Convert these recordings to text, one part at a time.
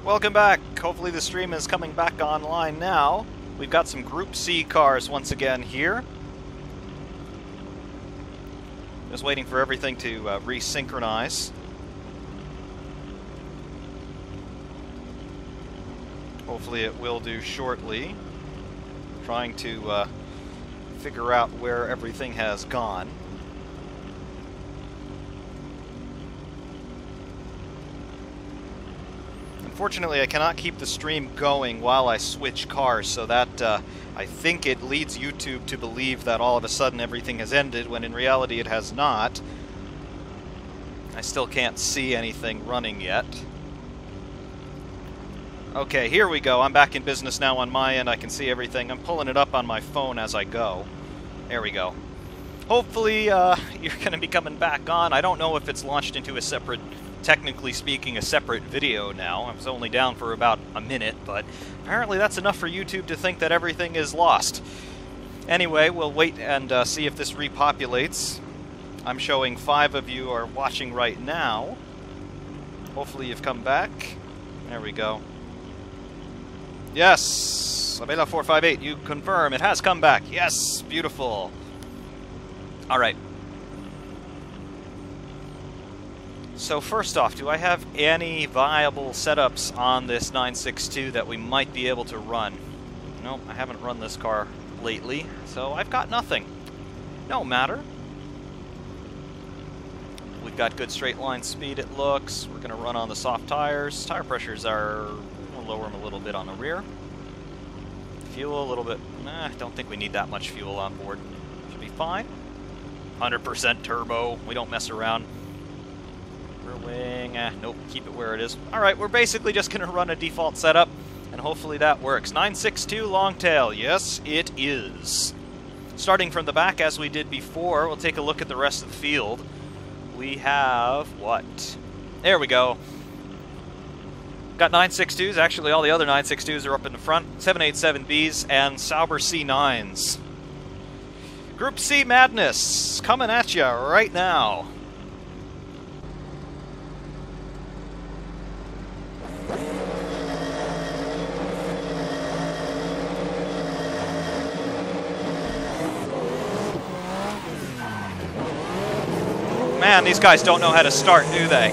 Welcome back. Hopefully the stream is coming back online now. We've got some Group C cars once again here. Just waiting for everything to resynchronize. Hopefully it will do shortly. Trying to figure out where everything has gone. Unfortunately, I cannot keep the stream going while I switch cars, so that I think it leads YouTube to believe that all of a sudden everything has ended, when in reality it has not. I still can't see anything running yet. Okay, here we go. I'm back in business now on my end. I can see everything. I'm pulling it up on my phone as I go. There we go. Hopefully, you're going to be coming back on. I don't know if it's launched into a separate, technically speaking, a separate video now. I was only down for about a minute, but apparently that's enough for YouTube to think that everything is lost. Anyway, we'll wait and see if this repopulates. I'm showing 5 of you are watching right now. Hopefully you've come back. There we go. Yes! Abela458, you confirm it has come back. Yes! Beautiful. Alright. So first off, do I have any viable setups on this 962 that we might be able to run? Nope, I haven't run this car lately, so I've got nothing. No matter. We've got good straight line speed, it looks. We're going to run on the soft tires. Tire pressures are... we'll lower them a little bit on the rear. Fuel a little bit... I don't think we need that much fuel on board. Should be fine. 100% turbo. We don't mess around. Rear wing, nope, keep it where it is. Alright, we're basically just going to run a default setup, and hopefully that works. 962 long tail, yes, it is. Starting from the back as we did before, we'll take a look at the rest of the field. We have, what? There we go. Got 962s, actually all the other 962s are up in the front. 787Bs and Sauber C9s. Group C madness, coming at you right now. Man, these guys don't know how to start, do they?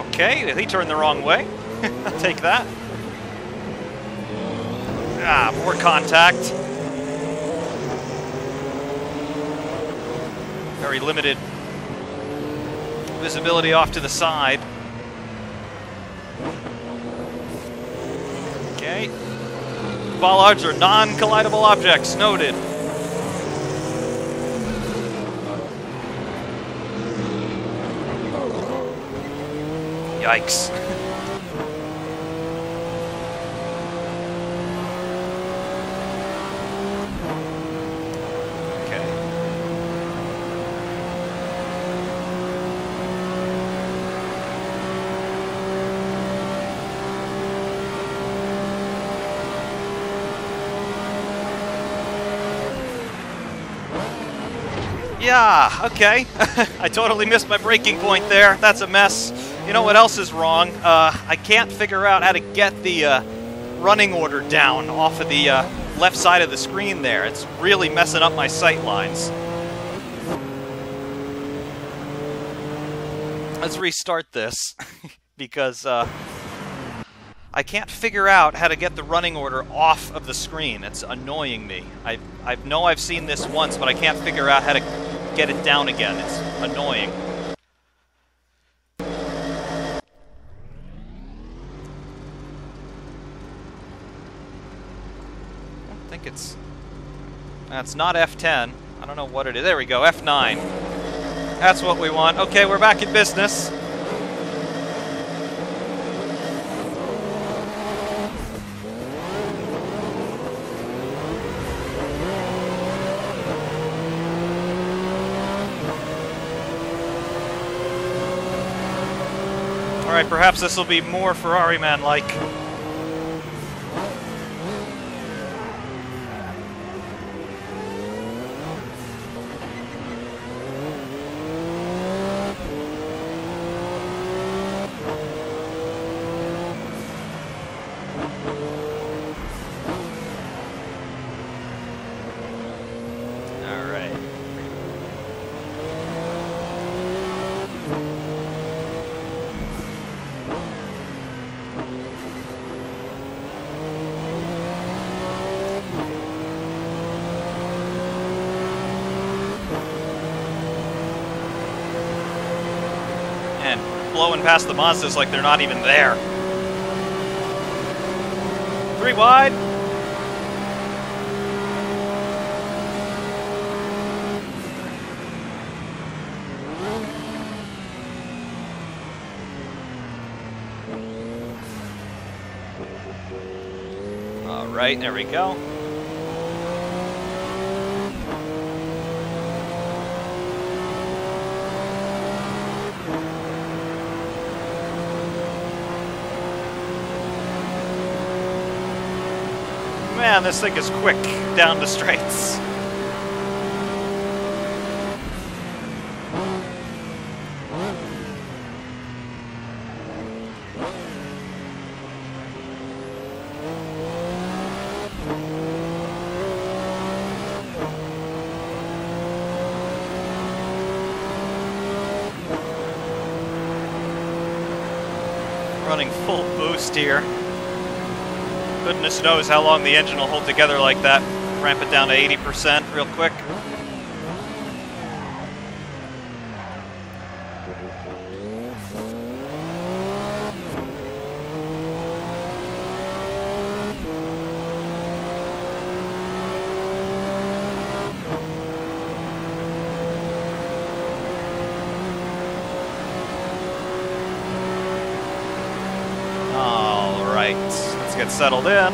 Okay, he turned the wrong way. I'll take that. Ah, more contact. Very limited visibility off to the side. Okay. Bollards are non-collidable objects, noted. Yikes. Yeah, okay. I totally missed my braking point there. That's a mess. You know what else is wrong? I can't figure out how to get the running order down off of the left side of the screen there. It's really messing up my sight lines. Let's restart this because I can't figure out how to get the running order off of the screen. It's annoying me. I know I've seen this once, but I can't figure out how to get it down again. It's annoying. I think it's... That's not F10. I don't know what it is. There we go, F9. That's what we want. Okay, we're back in business. Alright, perhaps this will be more Ferrariman-like. blowing past the Mazdas like they're not even there. 3 wide. All right, there we go. Man, this thing is quick down the straights. Running full boost here. Goodness knows how long the engine will hold together like that. Ramp it down to 80% real quick. All right, let's get settled in.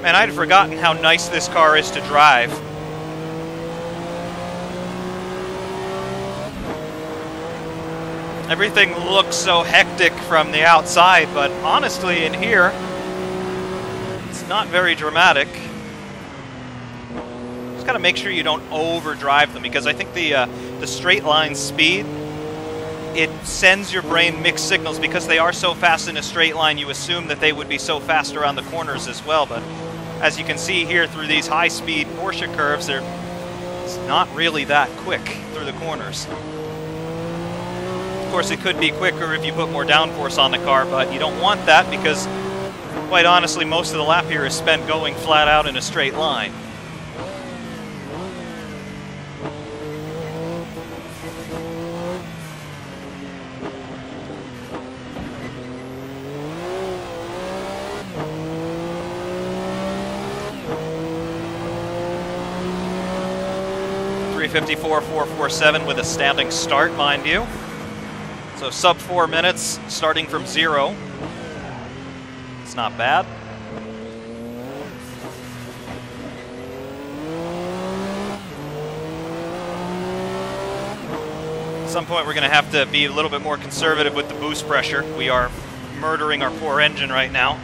Man, I'd forgotten how nice this car is to drive. Everything looks so hectic from the outside, but honestly in here, it's not very dramatic. Just gotta make sure you don't overdrive them, because I think the straight line speed, it sends your brain mixed signals. Because they are so fast in a straight line, you assume that they would be so fast around the corners as well, but as you can see here through these high-speed Porsche curves, it's not really that quick through the corners. Of course, it could be quicker if you put more downforce on the car, but you don't want that because, quite honestly, most of the lap here is spent going flat out in a straight line. .354.447 with a standing start, mind you. So sub 4 minutes, starting from 0. It's not bad. At some point we're going to have to be a little bit more conservative with the boost pressure. We are murdering our poor engine right now.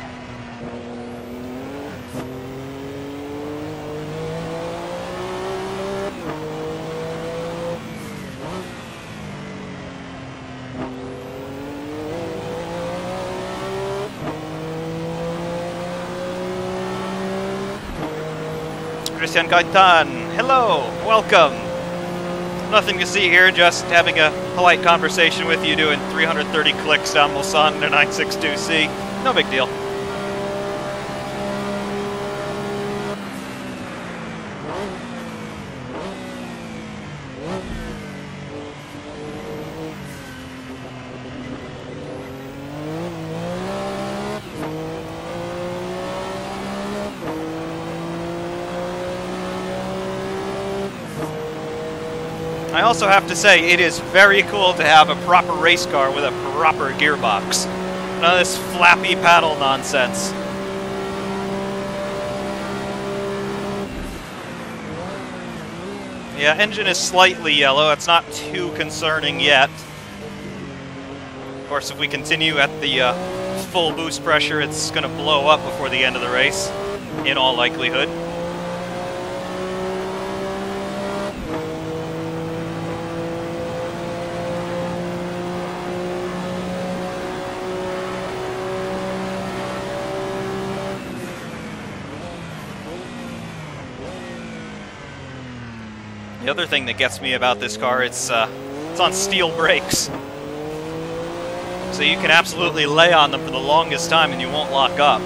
Christian Gaitan, hello, welcome. Nothing to see here, just having a polite conversation with you, doing 330 clicks down Mulsanne in a 962C. No big deal. I also have to say, it is very cool to have a proper race car with a proper gearbox. None of this flappy paddle nonsense. Yeah, engine is slightly yellow. It's not too concerning yet. Of course, if we continue at the full boost pressure, it's going to blow up before the end of the race, in all likelihood. The other thing that gets me about this car, it's on steel brakes. So you can absolutely lay on them for the longest time and you won't lock up.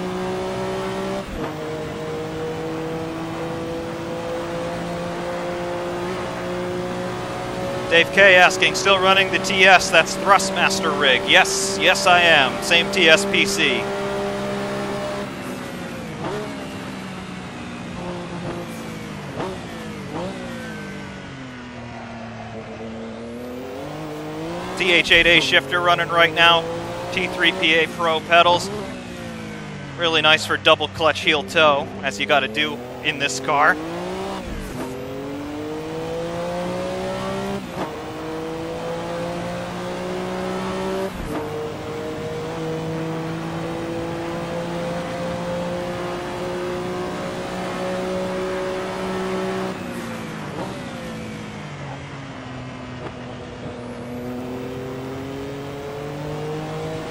Dave K asking, still running the TS, that's Thrustmaster rig. Yes, yes I am. Same TS PC. TH8A shifter running right now. T3PA Pro pedals. Really nice for double clutch heel toe, as you gotta do in this car.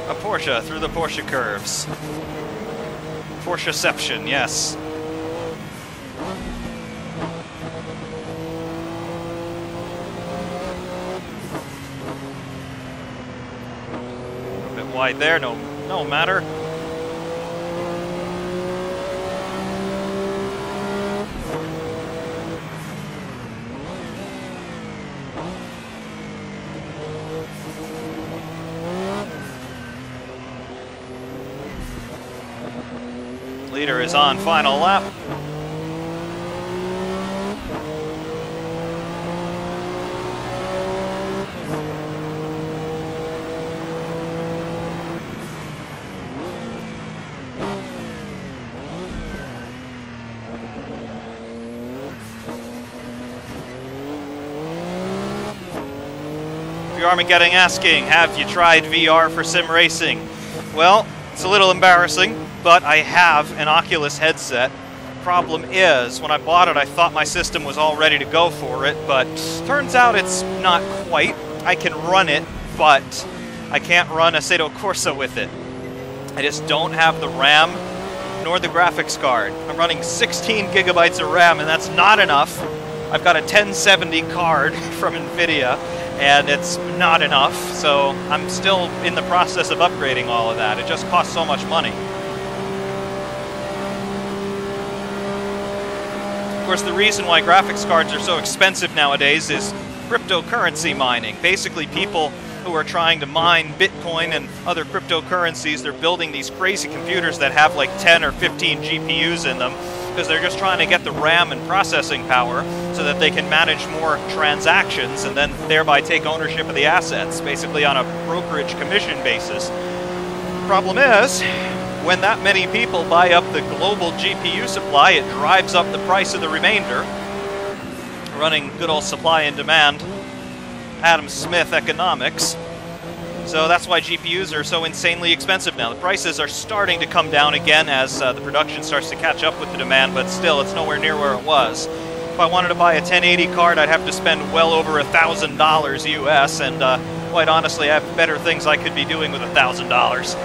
A Porsche through the Porsche curves. Porscheception, yes. A bit wide there, no matter. Leader is on final lap. Ferrariman601 asking, have you tried VR for sim racing? Well, it's a little embarrassing, but I have an Oculus headset. Problem is, when I bought it, I thought my system was all ready to go for it, but turns out it's not quite. I can run it, but I can't run Assetto Corsa with it. I just don't have the RAM nor the graphics card. I'm running 16 gigabytes of RAM, and that's not enough. I've got a 1070 card from NVIDIA, and it's not enough, so I'm still in the process of upgrading all of that. It just costs so much money. Of course, the reason why graphics cards are so expensive nowadays is cryptocurrency mining. Basically, people who are trying to mine Bitcoin and other cryptocurrencies, they're building these crazy computers that have like 10 or 15 GPUs in them, because they're just trying to get the RAM and processing power so that they can manage more transactions and then thereby take ownership of the assets, basically on a brokerage commission basis. Problem is, when that many people buy up the global GPU supply, it drives up the price of the remainder. Running good old supply and demand, Adam Smith economics. So that's why GPUs are so insanely expensive now. The prices are starting to come down again as the production starts to catch up with the demand, but still, it's nowhere near where it was. If I wanted to buy a 1080 card, I'd have to spend well over $1,000 US, and quite honestly, I have better things I could be doing with $1,000.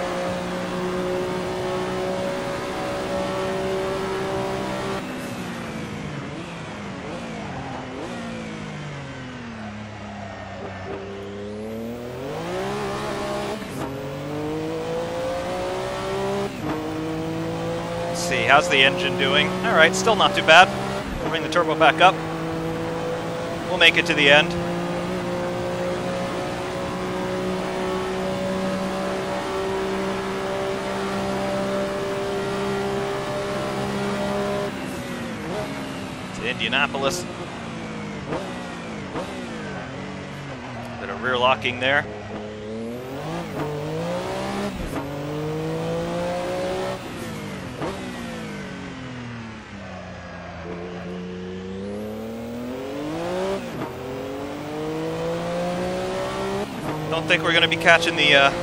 See, how's the engine doing? Alright, still not too bad. We'll bring the turbo back up. We'll make it to the end. To Indianapolis. Bit of rear locking there. Don't think we're going to be catching the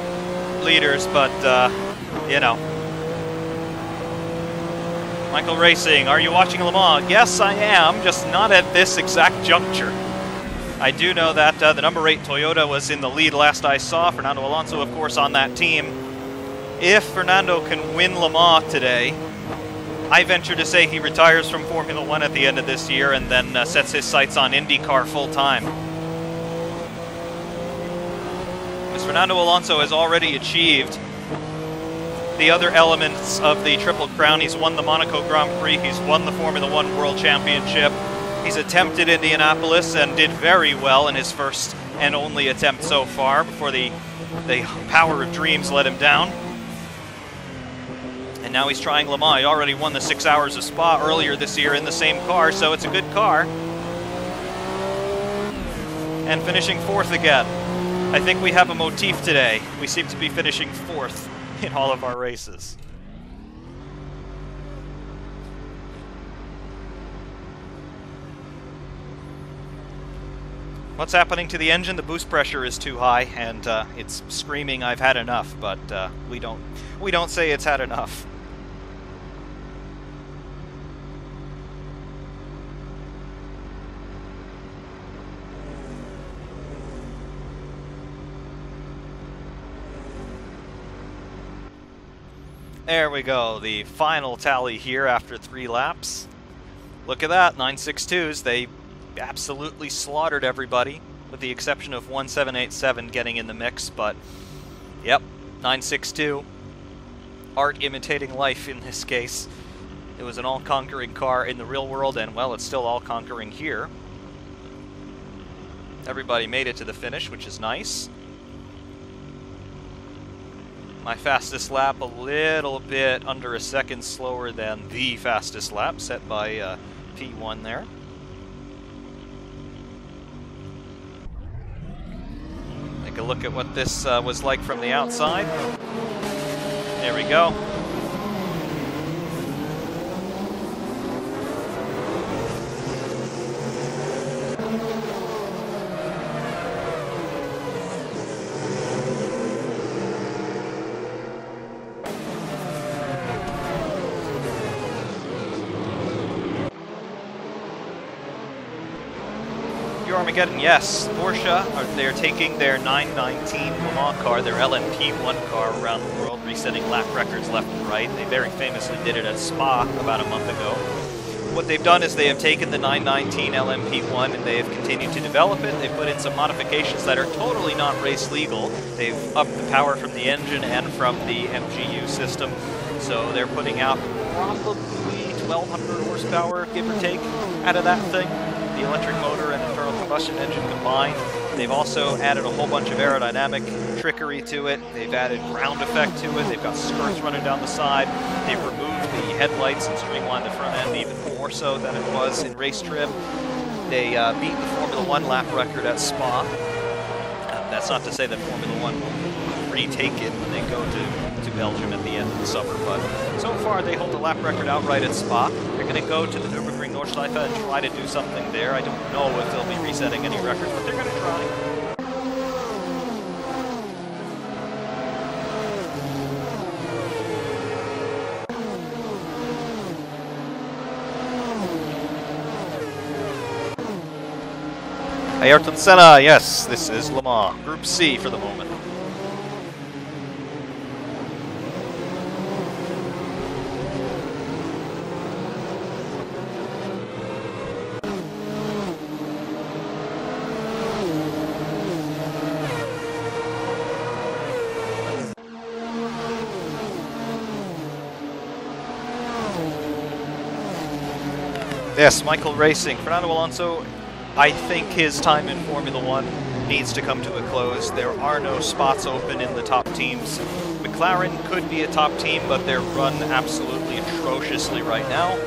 leaders, but, you know. Michael Racing, are you watching Le Mans? Yes, I am, just not at this exact juncture. I do know that the number 8 Toyota was in the lead last I saw. Fernando Alonso, of course, on that team. If Fernando can win Le Mans today, I venture to say he retires from Formula One at the end of this year and then sets his sights on IndyCar full-time. As Fernando Alonso has already achieved the other elements of the Triple Crown. He's won the Monaco Grand Prix, he's won the Formula One World Championship, he's attempted Indianapolis and did very well in his first and only attempt so far before the power of dreams let him down. And now he's trying Le Mans. He already won the 6 Hours of Spa earlier this year in the same car, so it's a good car. And finishing 4th again. I think we have a motif today. We seem to be finishing 4th in all of our races. What's happening to the engine? The boost pressure is too high, and it's screaming, "I've had enough," but we don't say it's had enough. There we go, the final tally here after 3 laps. Look at that, 962s. They absolutely slaughtered everybody, with the exception of 1787 getting in the mix, but yep, 962. Art imitating life in this case. It was an all-conquering car in the real world, and well, it's still all-conquering here. Everybody made it to the finish, which is nice. My fastest lap a little bit under a second slower than the fastest lap set by P1 there. Take a look at what this was like from the outside. There we go. Armageddon, yes. Porsche, they're taking their 919 Le Mans car, their LMP1 car, around the world, resetting lap records left and right. They very famously did it at Spa about a month ago. What they've done is they have taken the 919 LMP1 and they have continued to develop it. They've put in some modifications that are totally not race legal. They've upped the power from the engine and from the MGU system. So they're putting out probably 1,200 horsepower, give or take, out of that thing. The electric motor and internal combustion engine combined. They've also added a whole bunch of aerodynamic trickery to it. They've added ground effect to it. They've got skirts running down the side. They've removed the headlights and streamlined the front end even more so than it was in race trim. They beat the Formula One lap record at Spa. That's not to say that Formula One will retake it when they go to Belgium at the end of the summer, but so far they hold the lap record outright at Spa. They're going to go to the Nürburgring Nordschleife and try to do something there. I don't know if they'll be resetting any records, but they're going to try. Ayrton Senna, yes, this is Le Mans, Group C for the moment. Yes, Michael Racing. Fernando Alonso, I think his time in Formula One needs to come to a close. There are no spots open in the top teams. McLaren could be a top team, but they're run absolutely atrociously right now.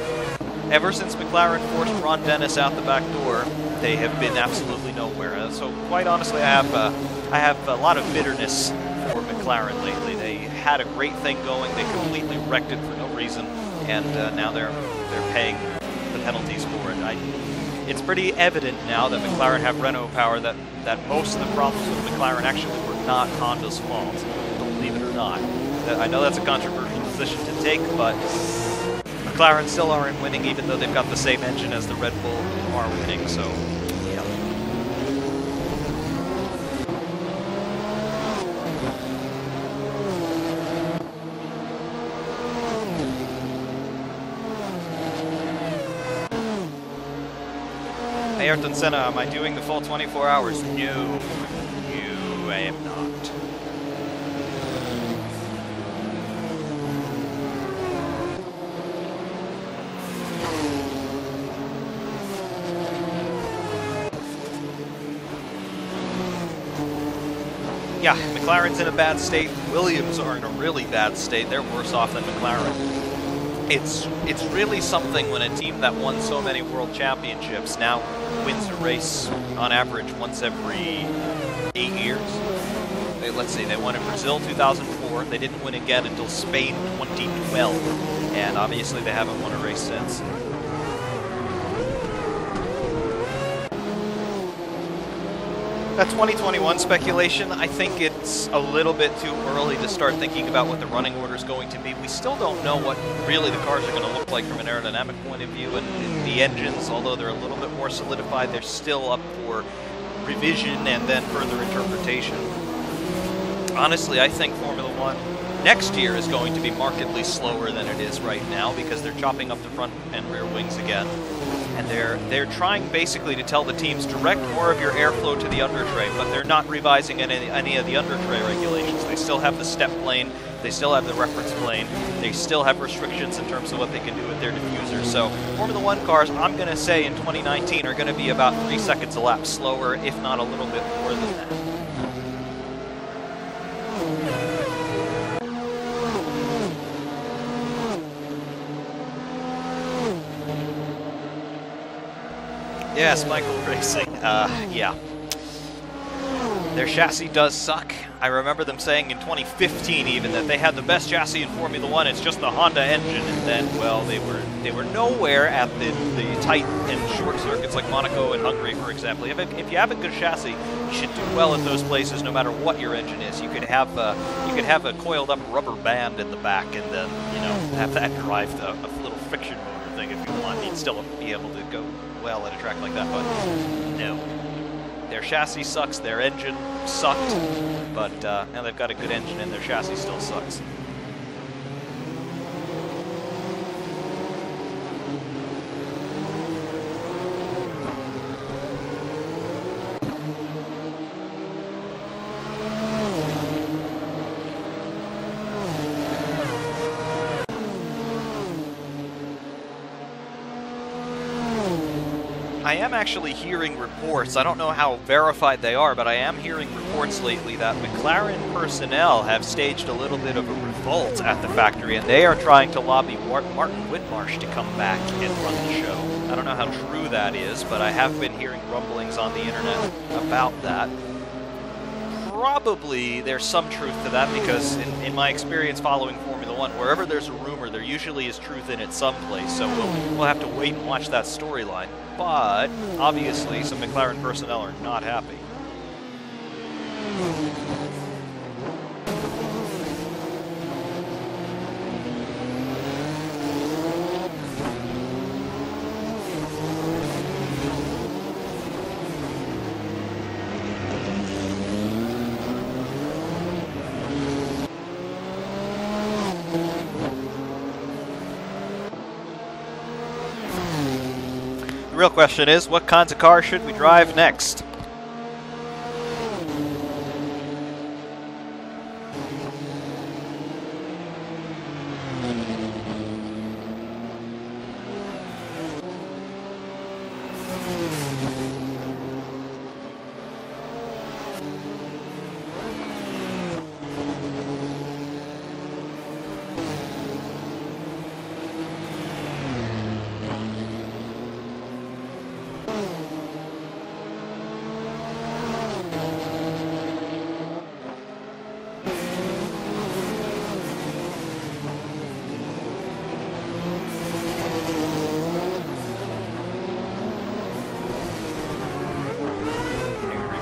Ever since McLaren forced Ron Dennis out the back door, they have been absolutely nowhere. So quite honestly, I have a lot of bitterness for McLaren lately. They had a great thing going, they completely wrecked it for no reason, and now they're paying the penalties for it. It's pretty evident now that McLaren have Renault power that most of the problems with McLaren actually were not Honda's fault, believe it or not. I know that's a controversial position to take, but McLaren still aren't winning even though they've got the same engine as the Red Bull are winning, so yeah. Ayrton Senna, am I doing the full 24 hours? No, I am not. Yeah, McLaren's in a bad state. Williams are in a really bad state. They're worse off than McLaren. It's really something when a team that won so many world championships now wins a race on average once every 8 years. Let's see, they won in Brazil 2004. They didn't win again until Spain 2012. And obviously they haven't won a race since. That 2021 speculation, I think it's a little bit too early to start thinking about what the running order is going to be. We still don't know what really the cars are going to look like from an aerodynamic point of view, and the engines, although they're a little bit more solidified, they're still up for revision and then further interpretation. Honestly, I think Formula One next year is going to be markedly slower than it is right now because they're chopping up the front and rear wings again. And they're trying basically to tell the teams, direct more of your airflow to the undertray, but they're not revising any of the undertray regulations. They still have the step plane, they still have the reference plane, they still have restrictions in terms of what they can do with their diffusers. So Formula One cars, I'm going to say in 2019 are going to be about 3 seconds a lap slower, if not a little bit more than that. Yes, Michael Racing. Yeah. Their chassis does suck. I remember them saying in 2015 even that they had the best chassis in Formula One. It's just the Honda engine, and then, well, they were nowhere at the tight and short circuits like Monaco and Hungary, for example. If you have a good chassis, you should do well at those places, no matter what your engine is. You could have a coiled up rubber band in the back, and then have that drive a little friction motor thing if you want. You'd still be able to go well at a track like that, but no. Their chassis sucks, their engine sucked, but now they've got a good engine and their chassis still sucks. I am actually hearing reports, I don't know how verified they are, but I am hearing reports lately that McLaren personnel have staged a little bit of a revolt at the factory, and they are trying to lobby Martin Whitmarsh to come back and run the show. I don't know how true that is, but I have been hearing rumblings on the internet about that. Probably there's some truth to that, because in my experience following Formula One, wherever there's a rumor, there usually is truth in it someplace, so we'll have to wait and watch that storyline. But obviously some McLaren personnel are not happy. The real question is, what kinds of cars should we drive next?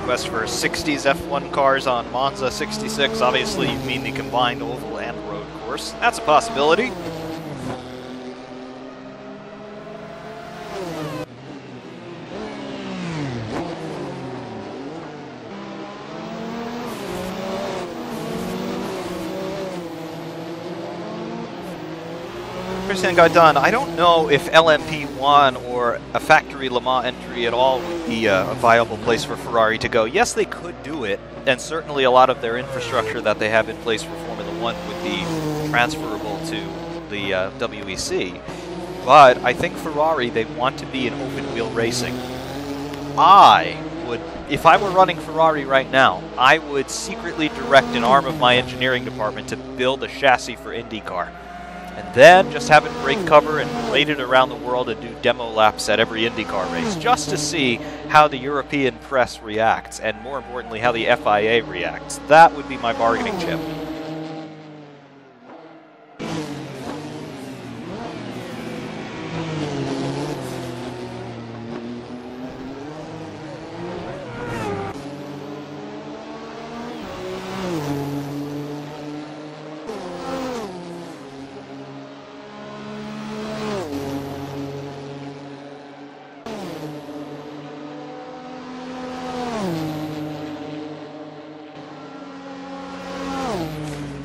Request for 60s F1 cars on Monza 66. Obviously, you mean the combined oval and road course. That's a possibility. 100% got done. I don't know if LMP1 or a factory Le Mans entry at all would be a viable place for Ferrari to go. Yes, they could do it, and certainly a lot of their infrastructure that they have in place for Formula 1 would be transferable to the WEC. But I think Ferrari, they want to be in open-wheel racing. I would, if I were running Ferrari right now, I would secretly direct an arm of my engineering department to build a chassis for IndyCar. And then just have it break cover and parade it around the world and do demo laps at every IndyCar race, just to see how the European press reacts, and more importantly, how the FIA reacts. That would be my bargaining chip.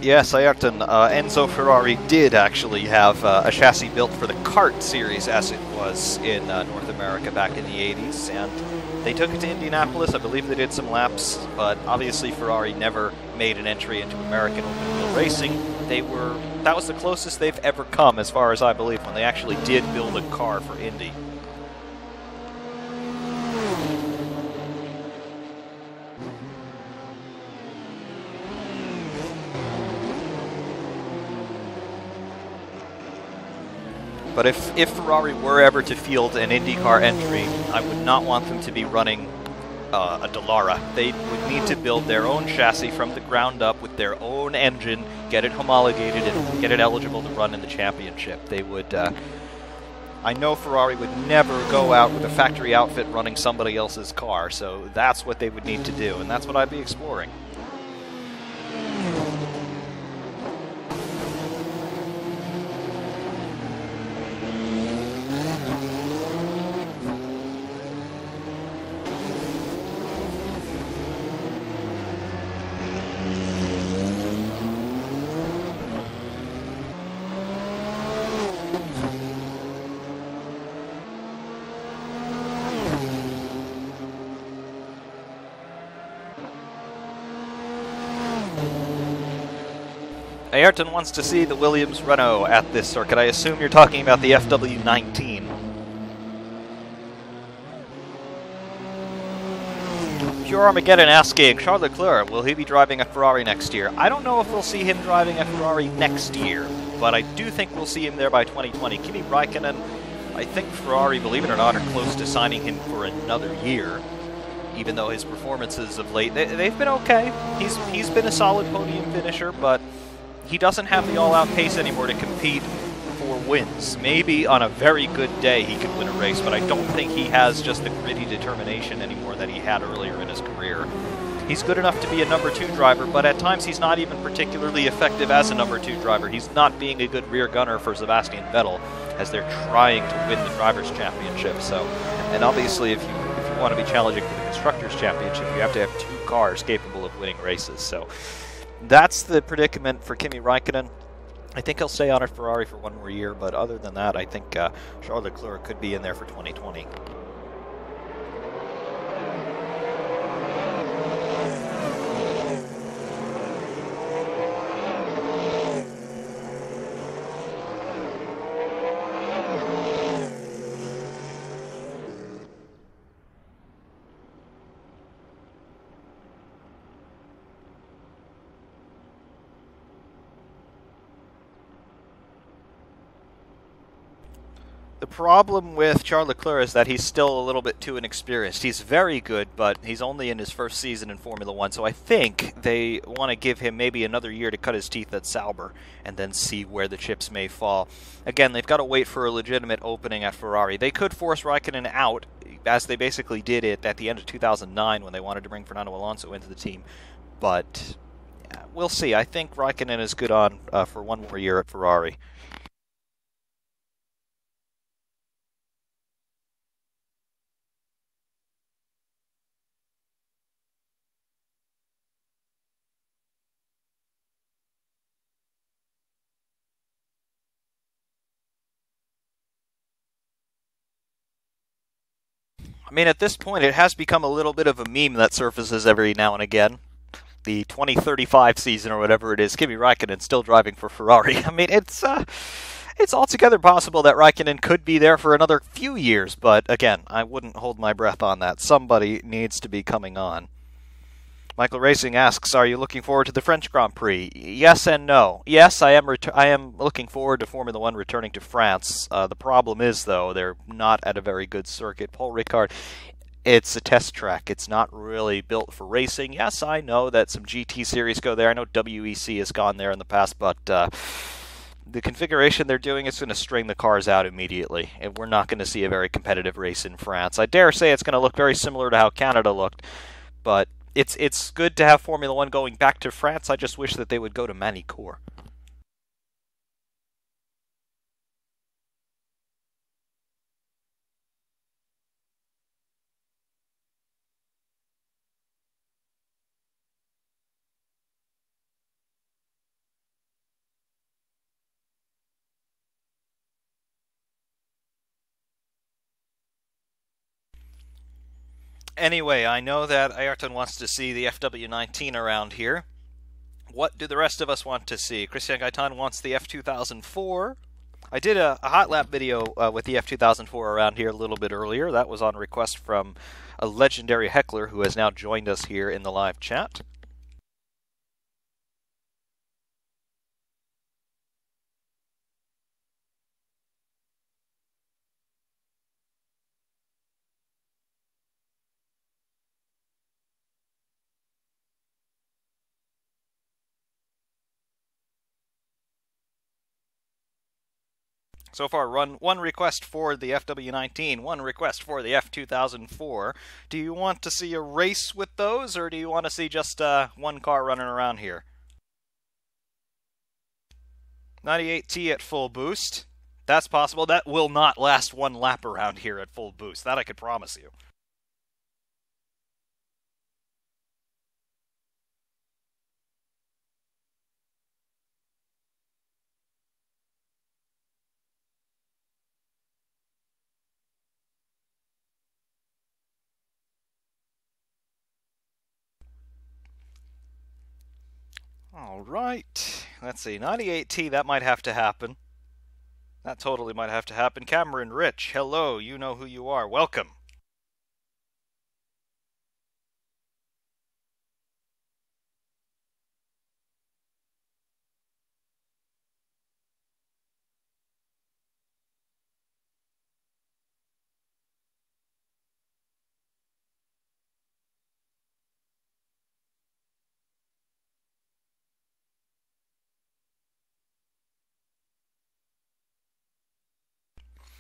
Yes, Ayrton, Enzo Ferrari did actually have a chassis built for the kart series as it was in North America back in the 80s, and they took it to Indianapolis. I believe they did some laps, but obviously Ferrari never made an entry into American open-wheel racing. That was the closest they've ever come, as far as I believe, when they actually did build a car for Indy. But if Ferrari were ever to field an IndyCar entry, I would not want them to be running a Dallara. They would need to build their own chassis from the ground up with their own engine, get it homologated, and get it eligible to run in the championship. They would... I know Ferrari would never go out with a factory outfit running somebody else's car, so that's what they would need to do, and that's what I'd be exploring. Ayrton wants to see the Williams Renault at this circuit. I assume you're talking about the FW19. Pure Armageddon asking, Charles Leclerc, will he be driving a Ferrari next year? I don't know if we'll see him driving a Ferrari next year, but I do think we'll see him there by 2020. Kimi Räikkönen, I think Ferrari, believe it or not, are close to signing him for another year, even though his performances of late, they've been okay. He's been a solid podium finisher, but he doesn't have the all-out pace anymore to compete for wins. Maybe on a very good day he could win a race, but I don't think he has just the gritty determination anymore that he had earlier in his career. He's good enough to be a number 2 driver, but at times he's not even particularly effective as a number 2 driver. He's not being a good rear gunner for Sebastian Vettel as they're trying to win the Drivers' Championship. So, and obviously if you want to be challenging for the Constructors' Championship, you have to have 2 cars capable of winning races. So that's the predicament for Kimi Räikkönen. I think he'll stay on at Ferrari for 1 more year, but other than that, I think Charles Leclerc could be in there for 2020. The problem with Charles Leclerc is that he's still a little bit too inexperienced. He's very good, but he's only in his first season in Formula 1, so I think they want to give him maybe another year to cut his teeth at Sauber and then see where the chips may fall. Again, they've got to wait for a legitimate opening at Ferrari. They could force Raikkonen out, as they basically did it at the end of 2009 when they wanted to bring Fernando Alonso into the team, but we'll see. I think Raikkonen is good on for 1 more year at Ferrari. I mean, at this point, it has become a little bit of a meme that surfaces every now and again. The 2035 season or whatever it is, Kimi Räikkönen still driving for Ferrari. I mean, it's altogether possible that Räikkönen could be there for another few years, but again, I wouldn't hold my breath on that. Somebody needs to be coming on. Michael Racing asks, are you looking forward to the French Grand Prix? Yes and no. Yes, I am looking forward to Formula One returning to France. The problem is, though, they're not at a very good circuit. Paul Ricard, it's a test track. It's not really built for racing. Yes, I know that some GT series go there. I know WEC has gone there in the past, but the configuration they're doing is going to string the cars out immediately, and we're not going to see a very competitive race in France. I dare say it's going to look very similar to how Canada looked, but it's good to have Formula One going back to France. I just wish that they would go to Manicourt. Anyway, I know that Ayrton wants to see the FW19 around here. What do the rest of us want to see? Christian Gaitan wants the F2004. I did a hot lap video with the F2004 around here a little bit earlier. That was on request from a legendary heckler who has now joined us here in the live chat. So far, one request for the FW19, one request for the F2004. Do you want to see a race with those, or do you want to see just one car running around here? 98T at full boost. That's possible. That will not last one lap around here at full boost. That I could promise you. Alright, let's see, 98T, that might have to happen. That totally might have to happen. Cameron Rich, hello, you know who you are, welcome.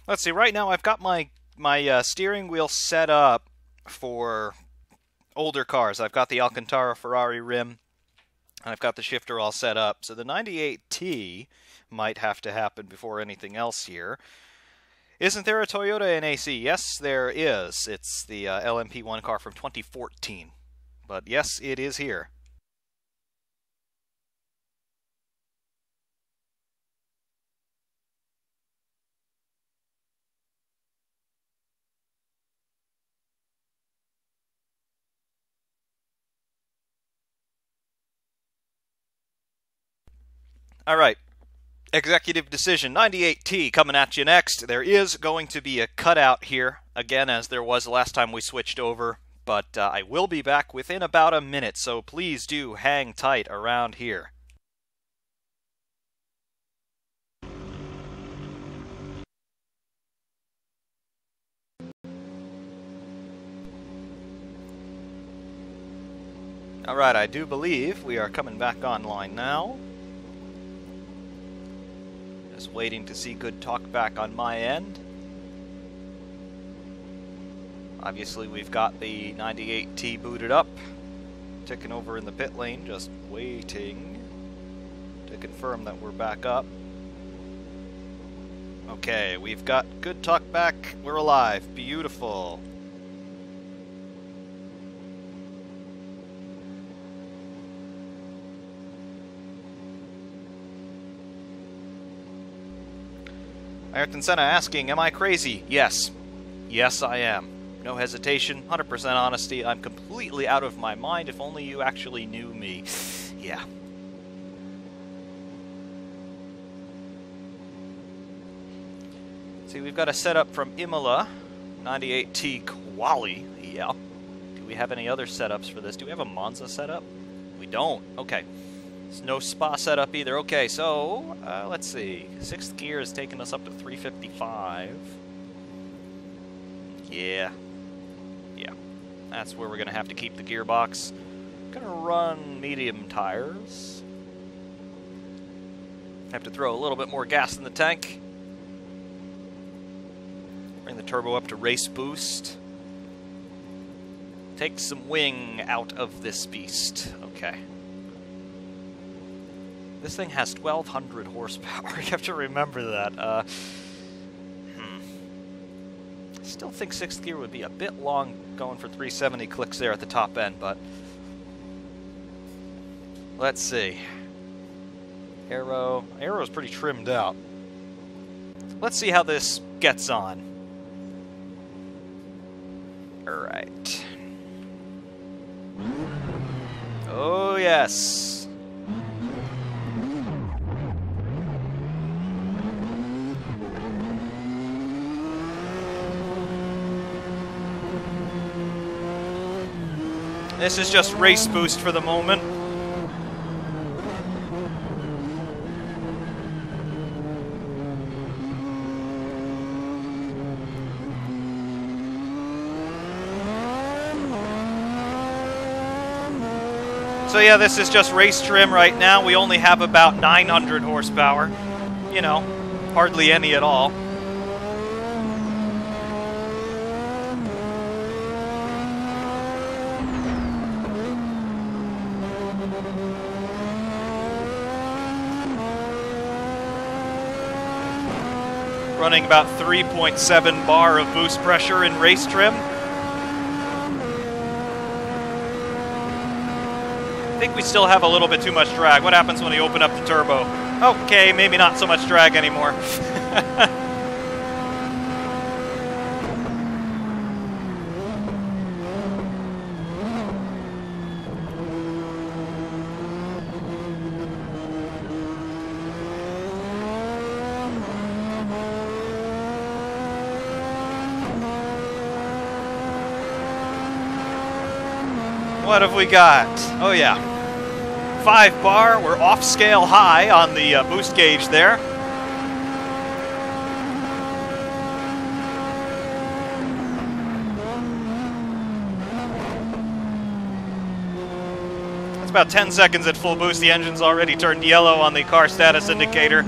Let's see, right now I've got my steering wheel set up for older cars. I've got the Alcantara Ferrari rim, and I've got the shifter all set up. So the 98T might have to happen before anything else here. Isn't there a Toyota NAC? Yes, there is. It's the LMP1 car from 2014. But yes, it is here. All right. Executive decision, 98T coming at you next. There is going to be a cutout here, again, as there was the last time we switched over, but I will be back within about a minute, so please do hang tight around here. All right, I do believe we are coming back online now. Just waiting to see good talk back on my end. Obviously, we've got the 98T booted up, ticking over in the pit lane, just waiting to confirm that we're back up. Okay, we've got good talk back. We're alive. Beautiful. Ayrton Senna asking, am I crazy? Yes. Yes, I am. No hesitation, 100% honesty. I'm completely out of my mind. If only you actually knew me. Yeah. See, we've got a setup from Imola, 98T Quali. Yeah. Do we have any other setups for this? Do we have a Monza setup? We don't. Okay. There's no Spa setup either. Okay, so, let's see. 6th gear is taking us up to 355. Yeah. Yeah. That's where we're going to have to keep the gearbox. Going to run medium tires. Have to throw a little bit more gas in the tank. Bring the turbo up to race boost. Take some wing out of this beast. Okay. This thing has 1,200 horsepower. You have to remember that. I still think 6th gear would be a bit long going for 370 clicks there at the top end, but let's see. Aero's pretty trimmed out. Let's see how this gets on. Alright. Oh, yes. This is just race boost for the moment. So yeah, this is just race trim right now. We only have about 900 horsepower. You know, hardly any at all. Running about 3.7 bar of boost pressure in race trim. I think we still have a little bit too much drag. What happens when you open up the turbo? Okay, maybe not so much drag anymore. What have we got? Oh yeah. 5 bar, we're off scale high on the boost gauge there. It's about 10 seconds at full boost. The engine's already turned yellow on the car status indicator.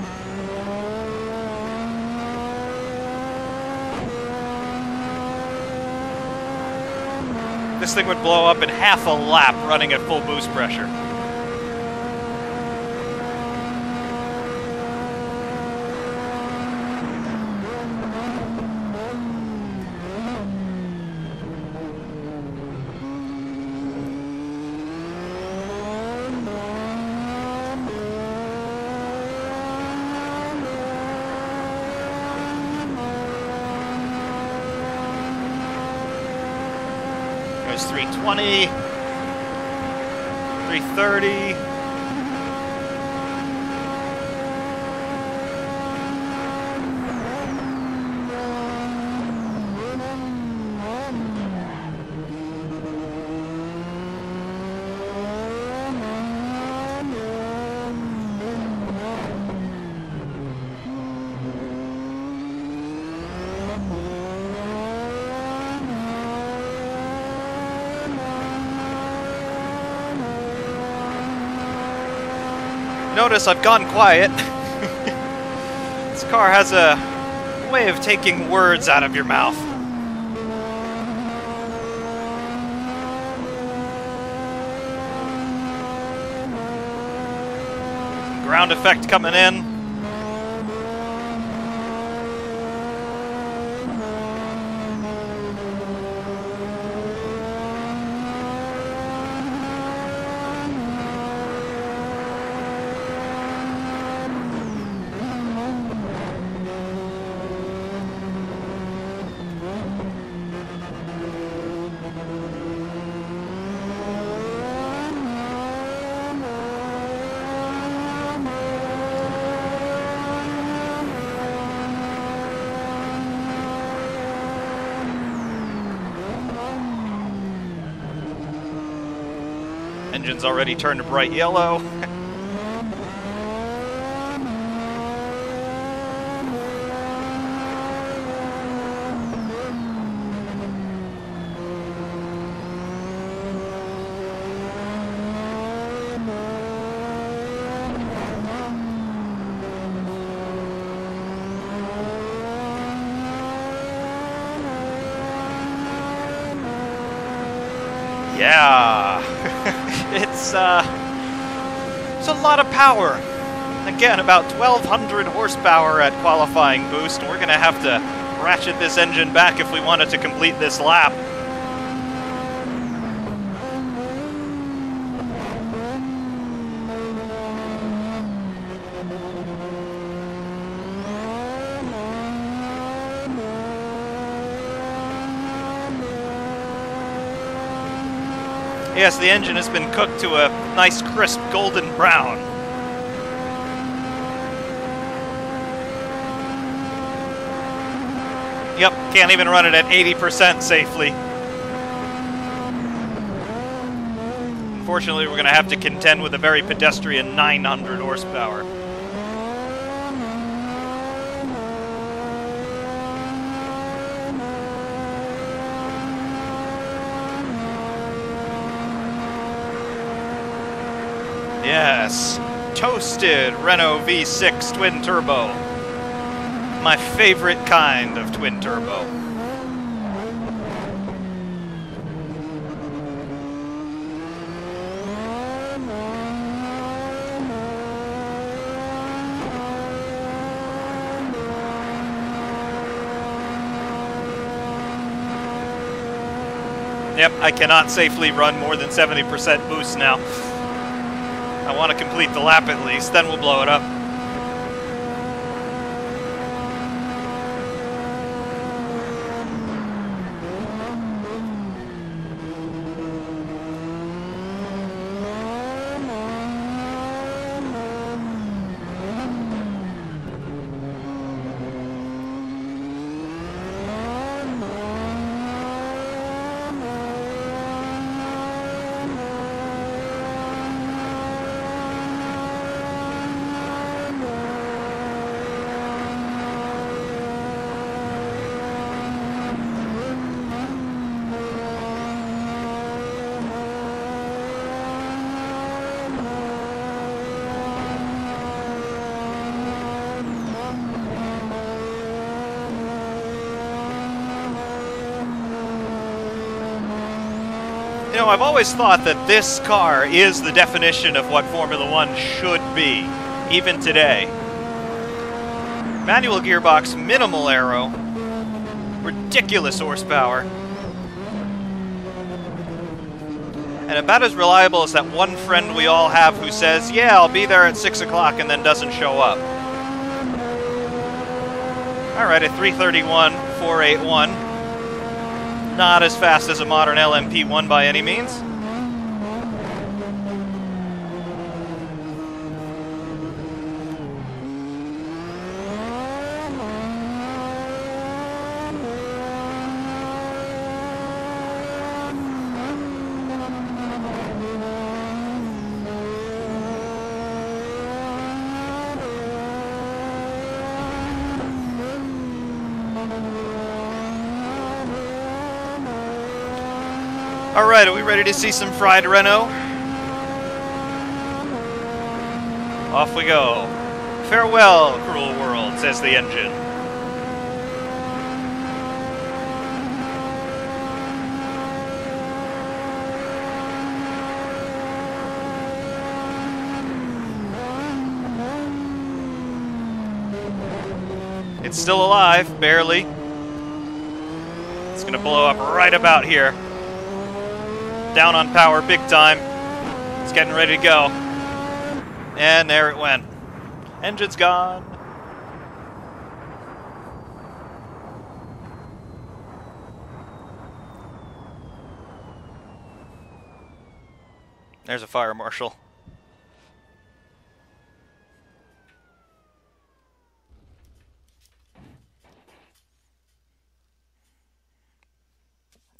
This thing would blow up in half a lap running at full boost pressure. There's 320, 330. Notice I've gone quiet. This car has a way of taking words out of your mouth. Ground effect coming in. Engine's already turned to bright yellow. Yeah, it's a lot of power. Again, about 1,200 horsepower at qualifying boost, and we're going to have to ratchet this engine back if we want it to complete this lap. Yes, the engine has been cooked to a nice crisp golden brown. Yep, can't even run it at 80% safely. Unfortunately, we're going to have to contend with a very pedestrian 900 horsepower. Yes, toasted Renault V6 twin turbo. My favorite kind of twin turbo. Yep, I cannot safely run more than 70% boost now. I want to complete the lap at least, then we'll blow it up. You know, I've always thought that this car is the definition of what Formula One should be, even today. Manual gearbox, minimal aero, ridiculous horsepower, and about as reliable as that one friend we all have who says, yeah, I'll be there at 6 o'clock and then doesn't show up. Alright, a 331, 481. Not as fast as a modern LMP1 by any means. Alright, are we ready to see some fried Renault? Off we go. Farewell, cruel world, says the engine. It's still alive, barely. It's gonna blow up right about here. Down on power big time. It's getting ready to go. And there it went. Engine's gone. There's a fire marshal.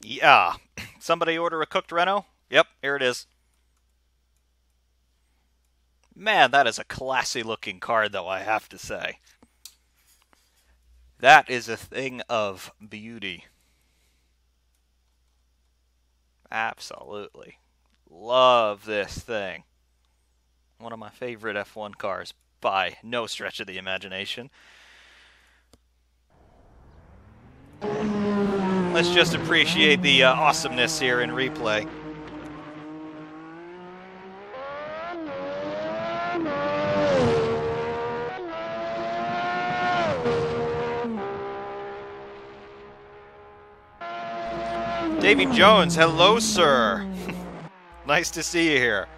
Yeah. Somebody order a cooked Renault? Yep, here it is. Man, that is a classy-looking car, though, I have to say. That is a thing of beauty. Absolutely. Love this thing. One of my favorite F1 cars by no stretch of the imagination. Let's just appreciate the awesomeness here in replay. Davy Jones, hello, sir. Nice to see you here.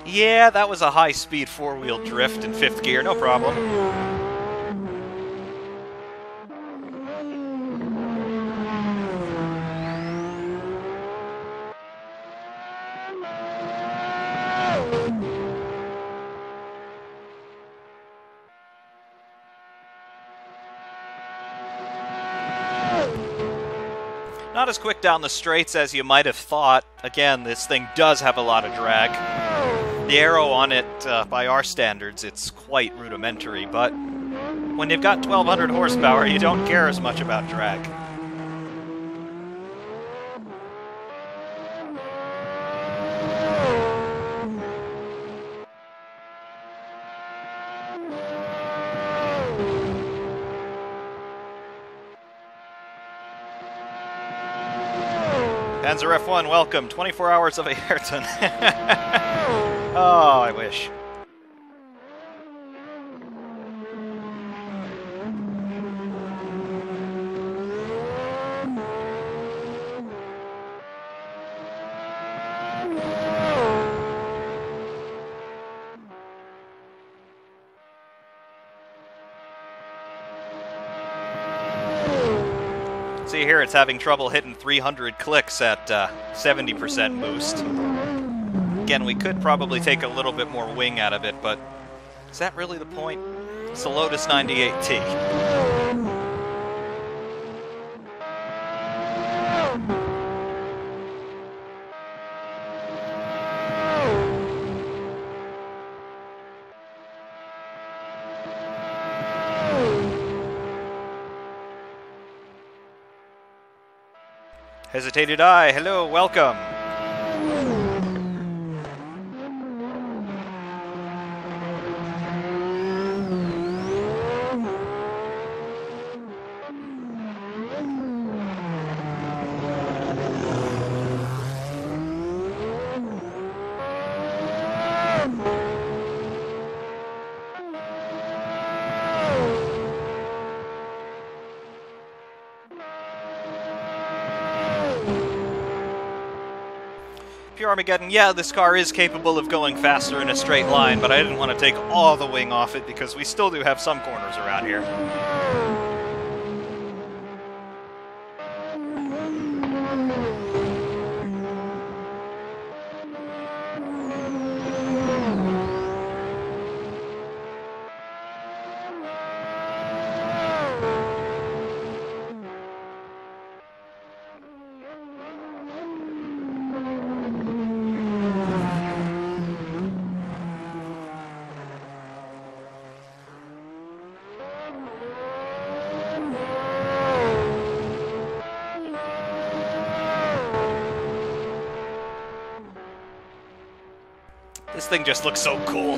Yeah, that was a high-speed four-wheel drift in 5th gear, no problem. Not as quick down the straights as you might have thought. Again, this thing does have a lot of drag. The aero on it, by our standards, it's quite rudimentary, but when you've got 1,200 horsepower, you don't care as much about drag. Panzer F1, welcome. 24 hours of Ayrton. Oh, I wish. See here, it's having trouble hitting 300 clicks at 70% boost. Again, we could probably take a little bit more wing out of it, but is that really the point? It's a Lotus 98T. Hesitated Eye, hello, welcome. Pure Armageddon, yeah, this car is capable of going faster in a straight line, but I didn't want to take all the wing off it because we still do have some corners around here. This thing just looks so cool.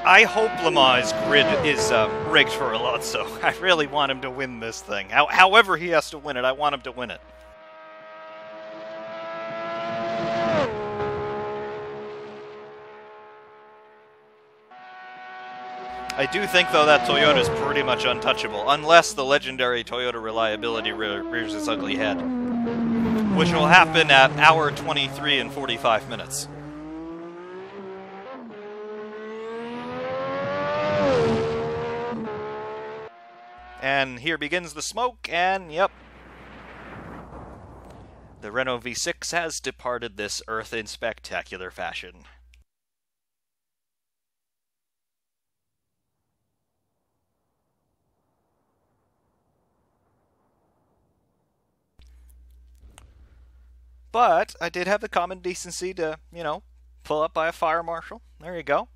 I hope Lamar's grid is rigged for Alonso. I really want him to win this thing. However he has to win it, I want him to win it. I do think, though, that Toyota is pretty much untouchable, unless the legendary Toyota reliability rears its ugly head, which will happen at hour 23 and 45 minutes. And here begins the smoke, and yep, the Renault V6 has departed this Earth in spectacular fashion. But I did have the common decency to, pull up by a fire marshal. There you go.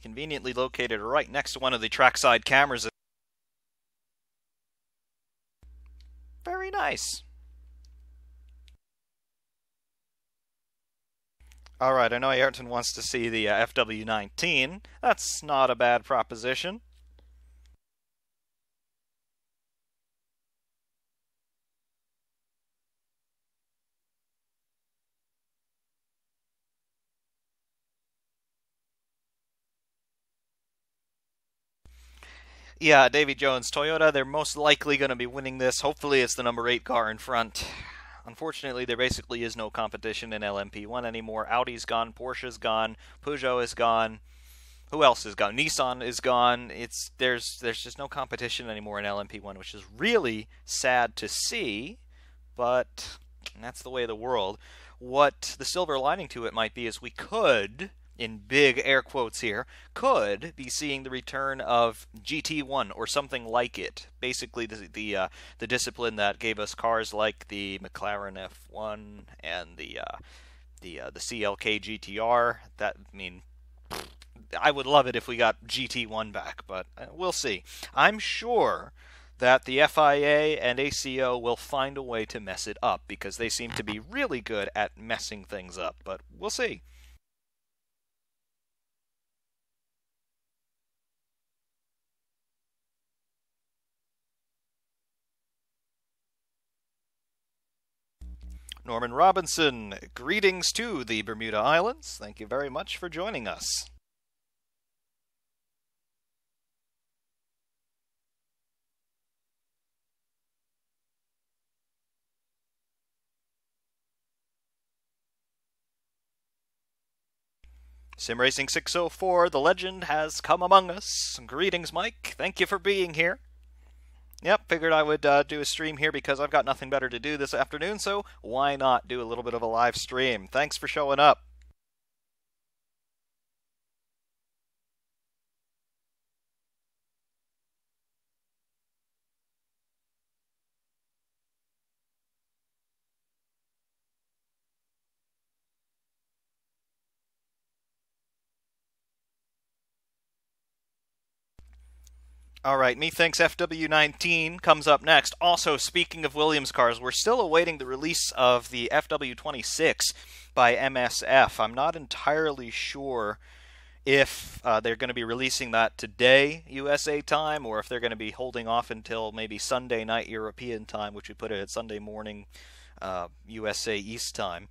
Conveniently located right next to one of the trackside cameras. Very nice. Alright, I know Ayrton wants to see the FW19. That's not a bad proposition. Yeah, Davy Jones, Toyota, they're most likely going to be winning this. Hopefully it's the number 8 car in front. Unfortunately, there basically is no competition in LMP1 anymore. Audi's gone, Porsche's gone, Peugeot is gone. Who else is gone? Nissan is gone. There's just no competition anymore in LMP1, which is really sad to see, but that's the way of the world. What the silver lining to it might be is we could, in big air quotes here, could be seeing the return of GT1 or something like it. Basically, the discipline that gave us cars like the McLaren F1 and the CLK GTR. I would love it if we got GT1 back, but we'll see. I'm sure that the FIA and ACO will find a way to mess it up, because they seem to be really good at messing things up, but we'll see. Norman Robinson, greetings to the Bermuda Islands. Thank you very much for joining us. SimRacing604, the legend, has come among us. Greetings, Mike. Thank you for being here. Yep, figured I would do a stream here because I've got nothing better to do this afternoon, so why not do a little bit of a live stream? Thanks for showing up. Alright, methinks FW19 comes up next. Also, speaking of Williams cars, we're still awaiting the release of the FW26 by MSF. I'm not entirely sure if they're going to be releasing that today, USA time, or if they're going to be holding off until maybe Sunday night European time, which would put it at Sunday morning USA East time.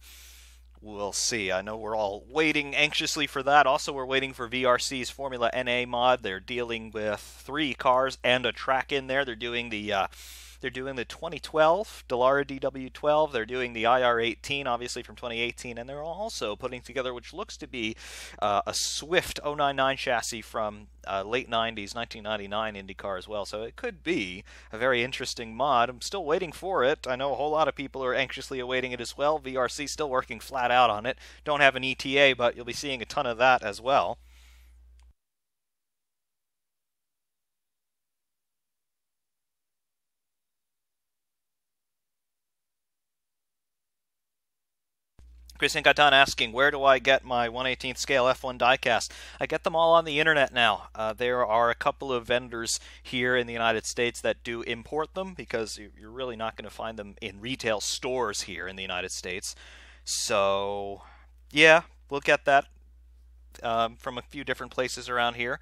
We'll see. I know we're all waiting anxiously for that. Also, we're waiting for VRC's Formula NA mod. They're dealing with 3 cars and a track in there. They're doing the 2012 Dallara DW12. They're doing the IR18, obviously from 2018, and they're also putting together, which looks to be a Swift 099 chassis from late 90s, 1999 IndyCar as well. So it could be a very interesting mod. I'm still waiting for it. I know a whole lot of people are anxiously awaiting it as well. VRC still working flat out on it. Don't have an ETA, but you'll be seeing a ton of that as well. Chris Inkatan asking, where do I get my 1/18th scale F1 diecast? I get them all on the internet now. There are a couple of vendors here in the United States that do import them, because you're really not going to find them in retail stores here in the United States. So, yeah, we'll get that from a few different places around here.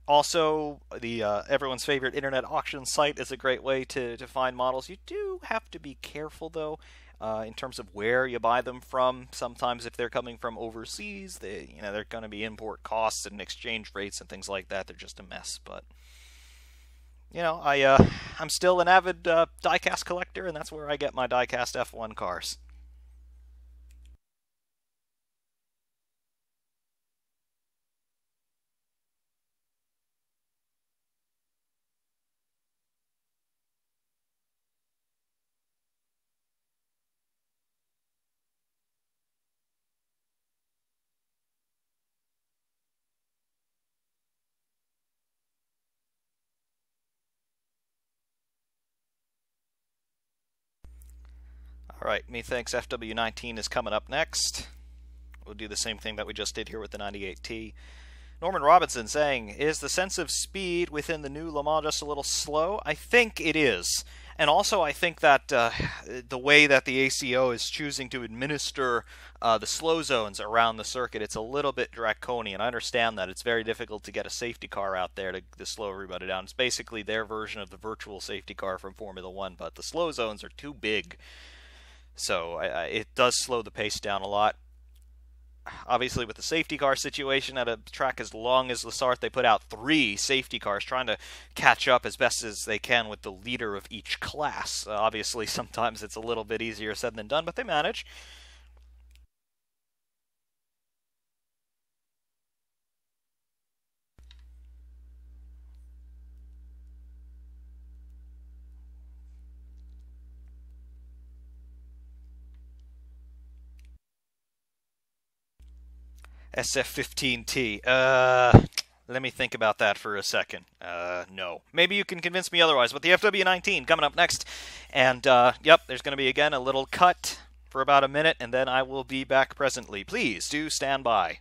Also, the everyone's favorite internet auction site is a great way to find models. You do have to be careful, though. in terms of where you buy them from. Sometimes if they're coming from overseas, they're going to be import costs and exchange rates and things like that. They're just a mess. But I'm still an avid diecast collector, and that's where I get my diecast F1 cars. Alright, methinks FW19 is coming up next. We'll do the same thing that we just did here with the 98T. Norman Robinson saying, is the sense of speed within the new Le Mans just a little slow? I think it is. And also I think that the way that the ACO is choosing to administer the slow zones around the circuit, it's a little bit draconian. I understand that. It's very difficult to get a safety car out there to slow everybody down. It's basically their version of the virtual safety car from Formula 1, but the slow zones are too big. So it does slow the pace down a lot. Obviously, with the safety car situation at a track as long as Sarthe, they put out 3 safety cars, trying to catch up as best as they can with the leader of each class. Obviously, sometimes it's a little bit easier said than done, but they manage. SF15T. Let me think about that for a second. No. Maybe you can convince me otherwise, but the FW19 coming up next. And, yep, there's going to be, again, a little cut for about a minute, and then I will be back presently. Please do stand by.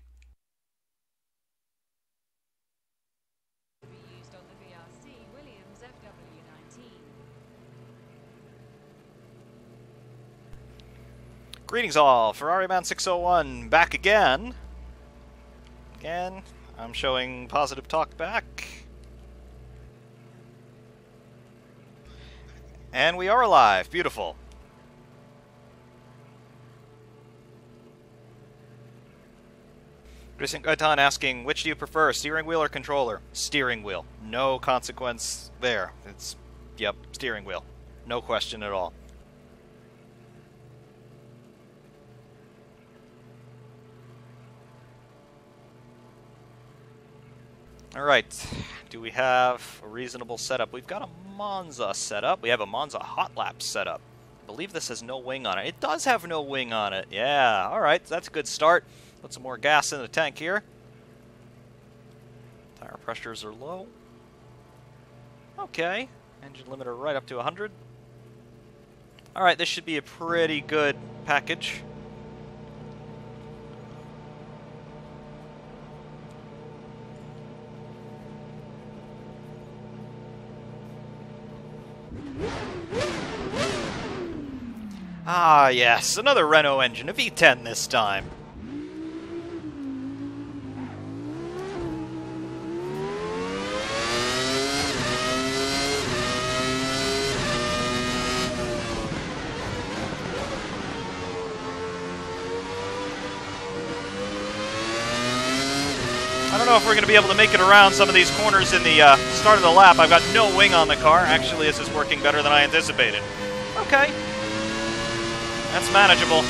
Greetings all, Ferrariman601 back again. Again, I'm showing positive talk back. And we are alive. Beautiful. Christian Gaitan asking, which do you prefer, steering wheel or controller? Steering wheel. No consequence there. It's, yep, steering wheel. No question at all. Alright, do we have a reasonable setup? We've got a Monza setup. We have a Monza Hot Lap setup. I believe this has no wing on it. It does have no wing on it. Yeah, alright, that's a good start. Put some more gas in the tank here. Tire pressures are low. Okay, engine limiter right up to 100. Alright, this should be a pretty good package. Ah, yes, another Renault engine, a V10 this time. I don't know if we're going to be able to make it around some of these corners in the start of the lap. I've got no wing on the car. Actually, this is working better than I anticipated. Okay. That's manageable.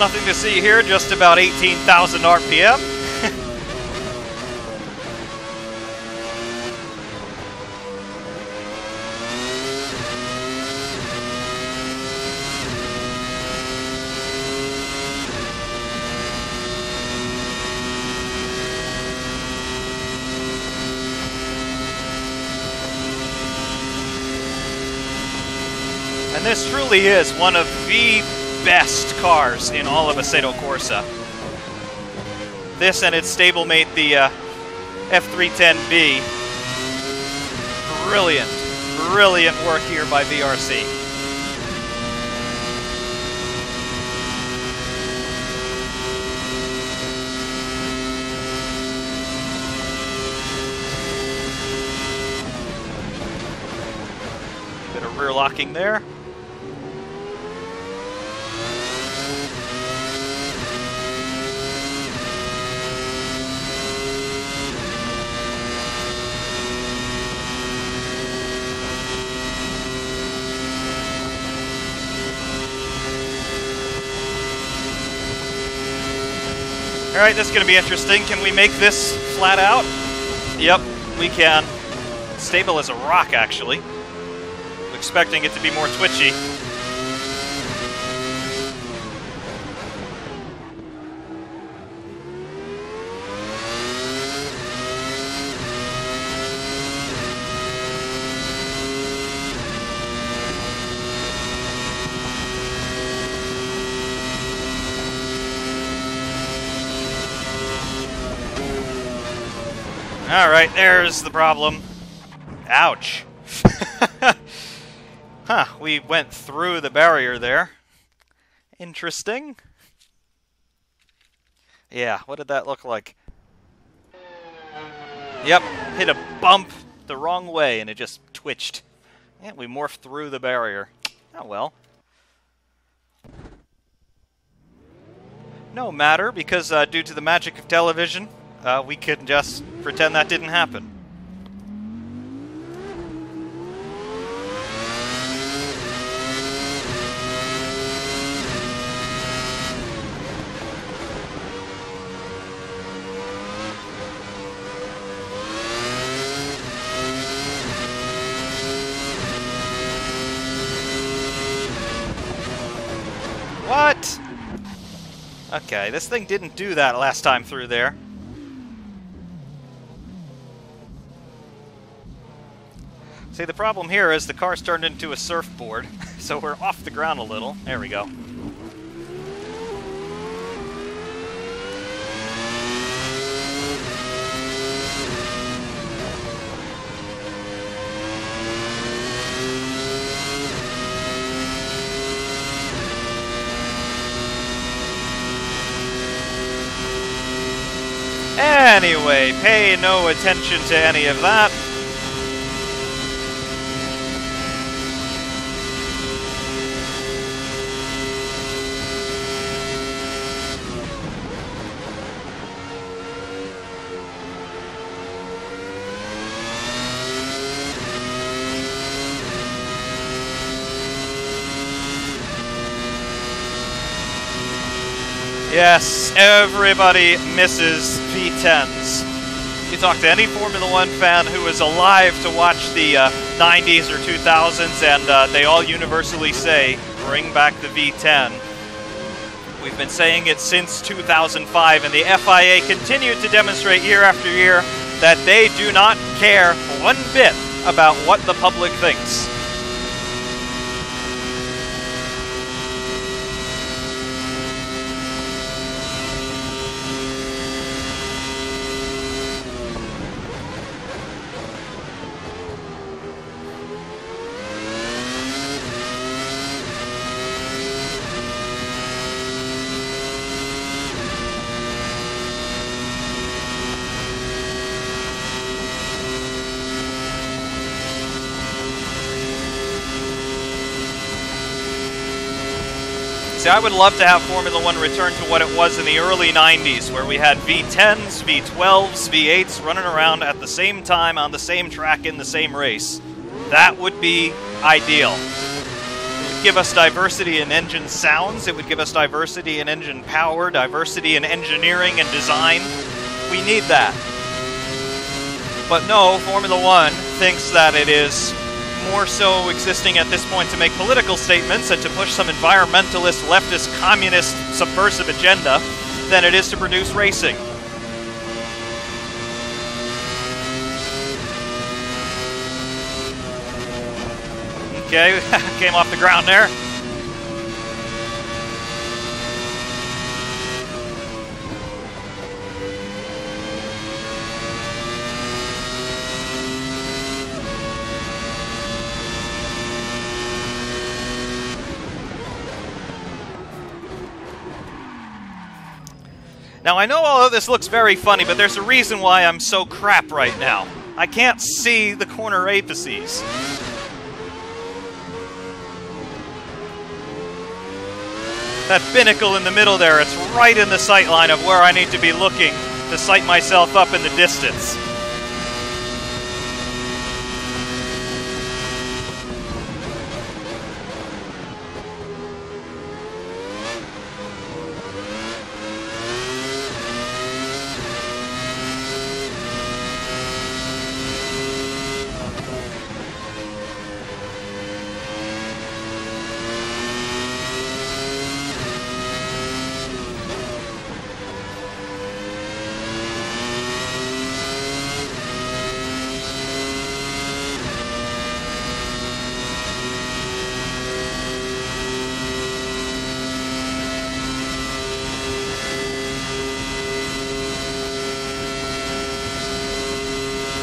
Nothing to see here, just about 18,000 RPM. And this truly is one of the best cars in all of Assetto Corsa. This and its stablemate, the F310B. Brilliant, brilliant work here by VRC. Bit of rear locking there. Alright, this is going to be interesting. Can we make this flat out? Yep, we can. Stable as a rock, actually. I'm expecting it to be more twitchy. Alright, there's the problem. Ouch. Huh, we went through the barrier there. Interesting. Yeah, what did that look like? Yep, hit a bump the wrong way and it just twitched. Yeah, we morphed through the barrier. Oh well. No matter, because due to the magic of television, we can just pretend that didn't happen. What? Okay, this thing didn't do that last time through there. See, the problem here is the car's turned into a surfboard, so we're off the ground a little. There we go. Anyway, pay no attention to any of that. Yes, everybody misses V10s. You talk to any Formula One fan who is alive to watch the 90s or 2000s, and they all universally say, bring back the V10. We've been saying it since 2005, and the FIA continued to demonstrate year after year that they do not care one bit about what the public thinks. I would love to have Formula One return to what it was in the early 90s, where we had V10s, V12s, V8s running around at the same time on the same track in the same race. That would be ideal. It would give us diversity in engine sounds, it would give us diversity in engine power, diversity in engineering and design. We need that. But no, Formula One thinks that it is more so existing at this point to make political statements and to push some environmentalist, leftist, communist, subversive agenda than it is to produce racing. Okay, came off the ground there. Now, I know all of this looks very funny, but there's a reason why I'm so crap right now. I can't see the corner apices. That binnacle in the middle there, it's right in the sight line of where I need to be looking to sight myself up in the distance.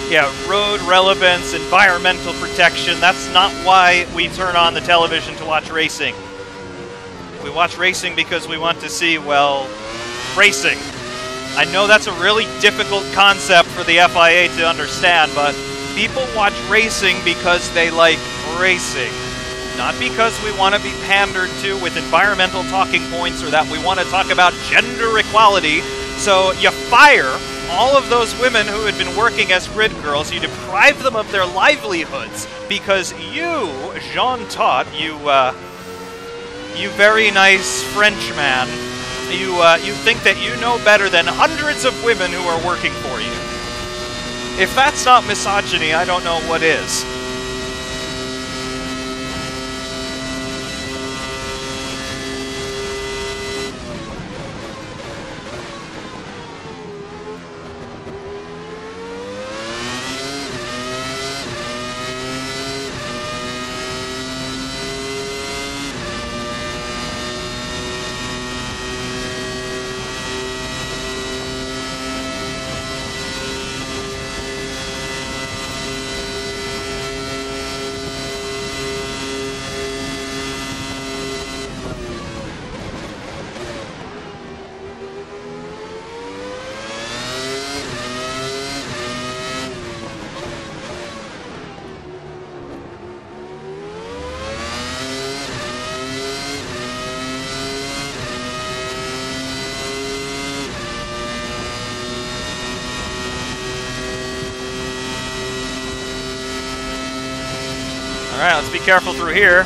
Yeah, road relevance, environmental protection, that's not why we turn on the television to watch racing. We watch racing because we want to see, well, racing. I know that's a really difficult concept for the FIA to understand, but people watch racing because they like racing. Not because we want to be pandered to with environmental talking points or that we want to talk about gender equality. So you fire all of those women who had been working as grid girls, you deprive them of their livelihoods because you, Jean Todt, you very nice Frenchman, you think that you know better than hundreds of women who are working for you. If that's not misogyny, I don't know what is. Alright, let's be careful through here.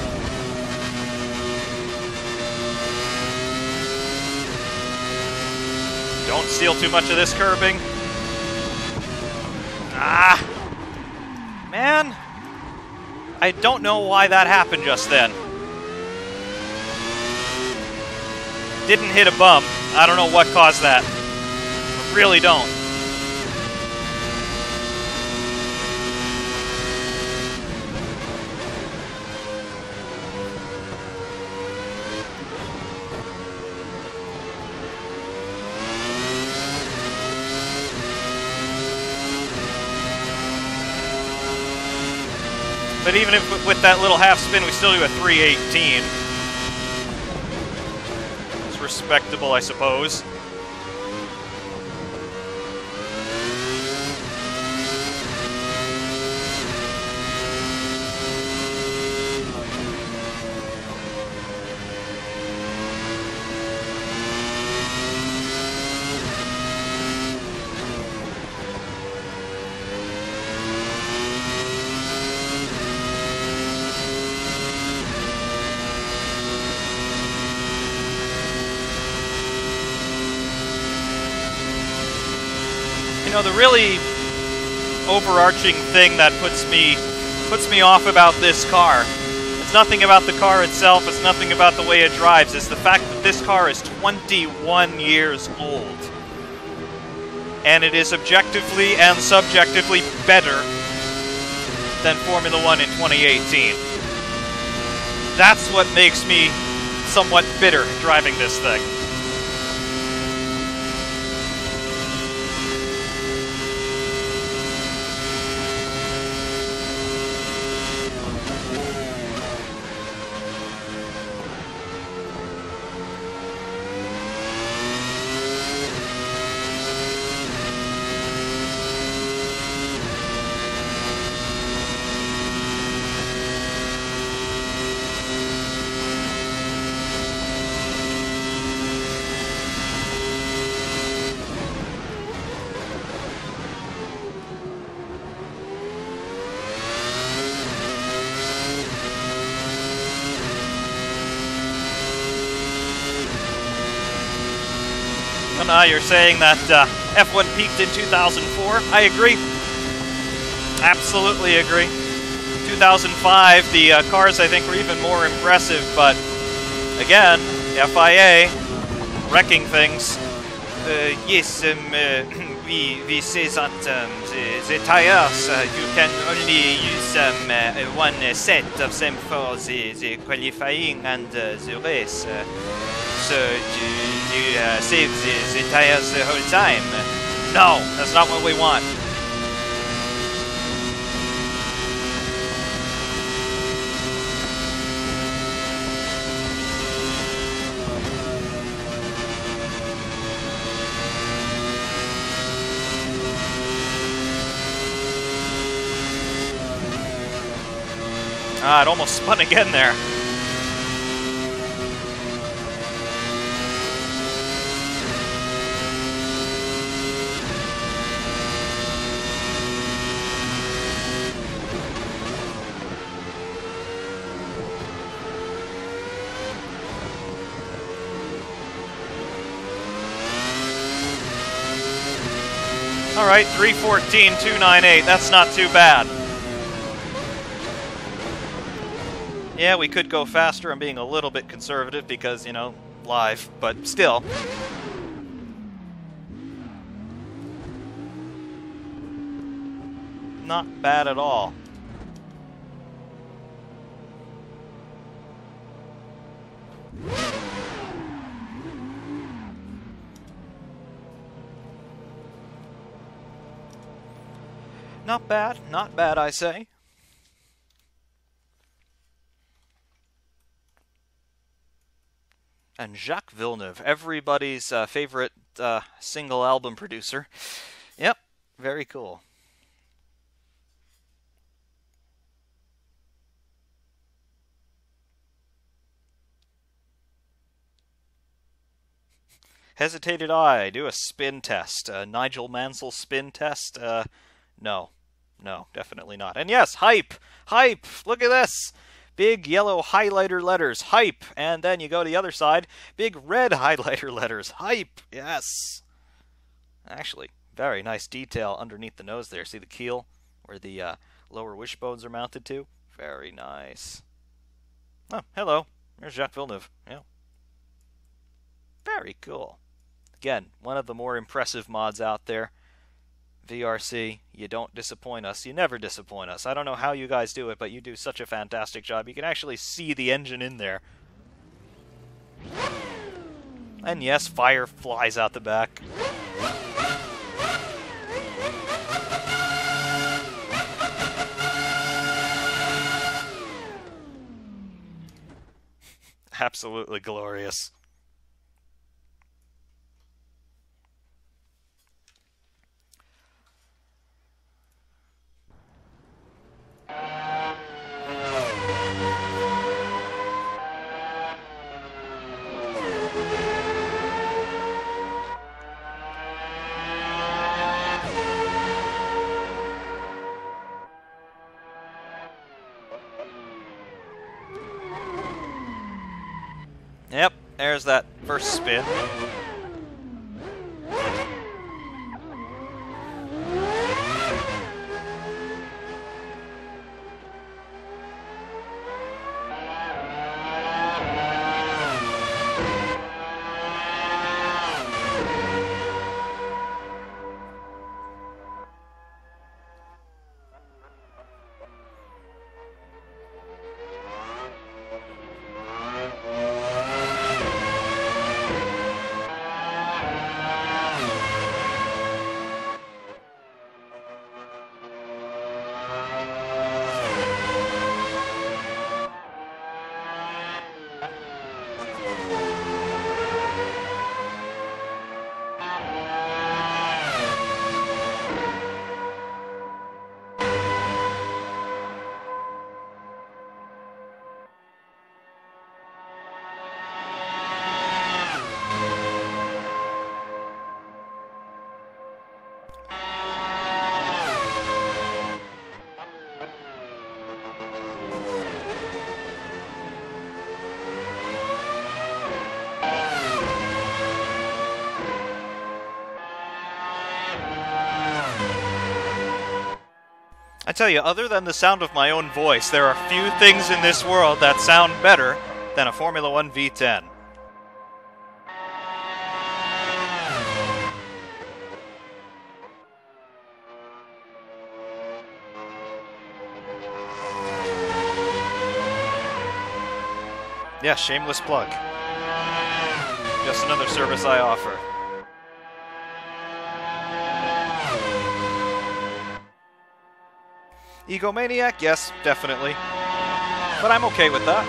Don't steal too much of this curbing. Ah! Man! I don't know why that happened just then. Didn't hit a bump. I don't know what caused that. I really don't. But even if with that little half spin, we still do a 318. It's respectable, I suppose. You know, the really overarching thing that puts me off about this car, it's nothing about the car itself, it's nothing about the way it drives, it's the fact that this car is 21 years old. And it is objectively and subjectively better than Formula 1 in 2018. That's what makes me somewhat bitter driving this thing. Well, now you're saying that F1 peaked in 2004. I agree. Absolutely agree. 2005, the cars, I think, were even more impressive, but again, FIA wrecking things. Yes, we say that the tires, you can only use one set of them for the qualifying and the race. So you save the tires the whole time. No, that's not what we want. Ah, it almost spun again there. All right, 3:14.298. That's not too bad. Yeah, we could go faster. I'm being a little bit conservative because, you know, live, but still. Not bad at all. Not bad, I say. And Jacques Villeneuve, everybody's favorite single album producer. Yep, very cool. Hesitated I, do a spin test. Nigel Mansell spin test? No. No, definitely not. And yes, hype! Hype! Look at this! Big yellow highlighter letters, hype! And then you go to the other side, big red highlighter letters, hype! Yes! Actually, very nice detail underneath the nose there. See the keel, where the lower wishbones are mounted to? Very nice. Oh, hello. There's Jacques Villeneuve. Yeah. Very cool. Again, one of the more impressive mods out there. VRC, you don't disappoint us. You never disappoint us. I don't know how you guys do it, but you do such a fantastic job. You can actually see the engine in there. And yes, fire flies out the back. Absolutely glorious. Yep, there's that first spin. tell you, other than the sound of my own voice, there are few things in this world that sound better than a Formula 1 V10. Yeah, shameless plug. Just another service I offer. Egomaniac? Yes, definitely. But I'm okay with that.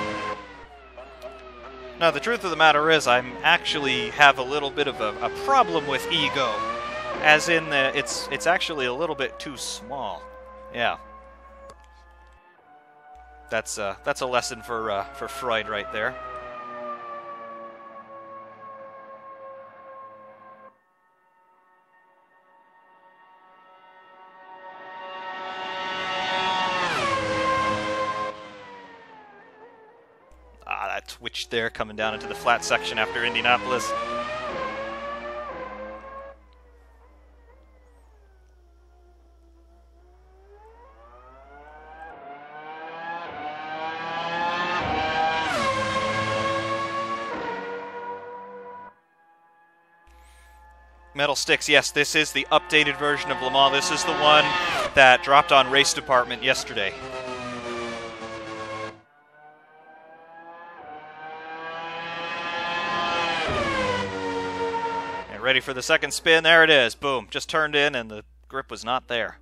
Now, the truth of the matter is, I actually have a little bit of a problem with ego. As in, it's actually a little bit too small. Yeah. That's a lesson for Freud right there. That twitch there coming down into the flat section after Indianapolis. Metal sticks, yes, this is the updated version of Le Mans. This is the one that dropped on Race Department yesterday. And ready for the second spin. There it is. Boom. Just turned in and the grip was not there.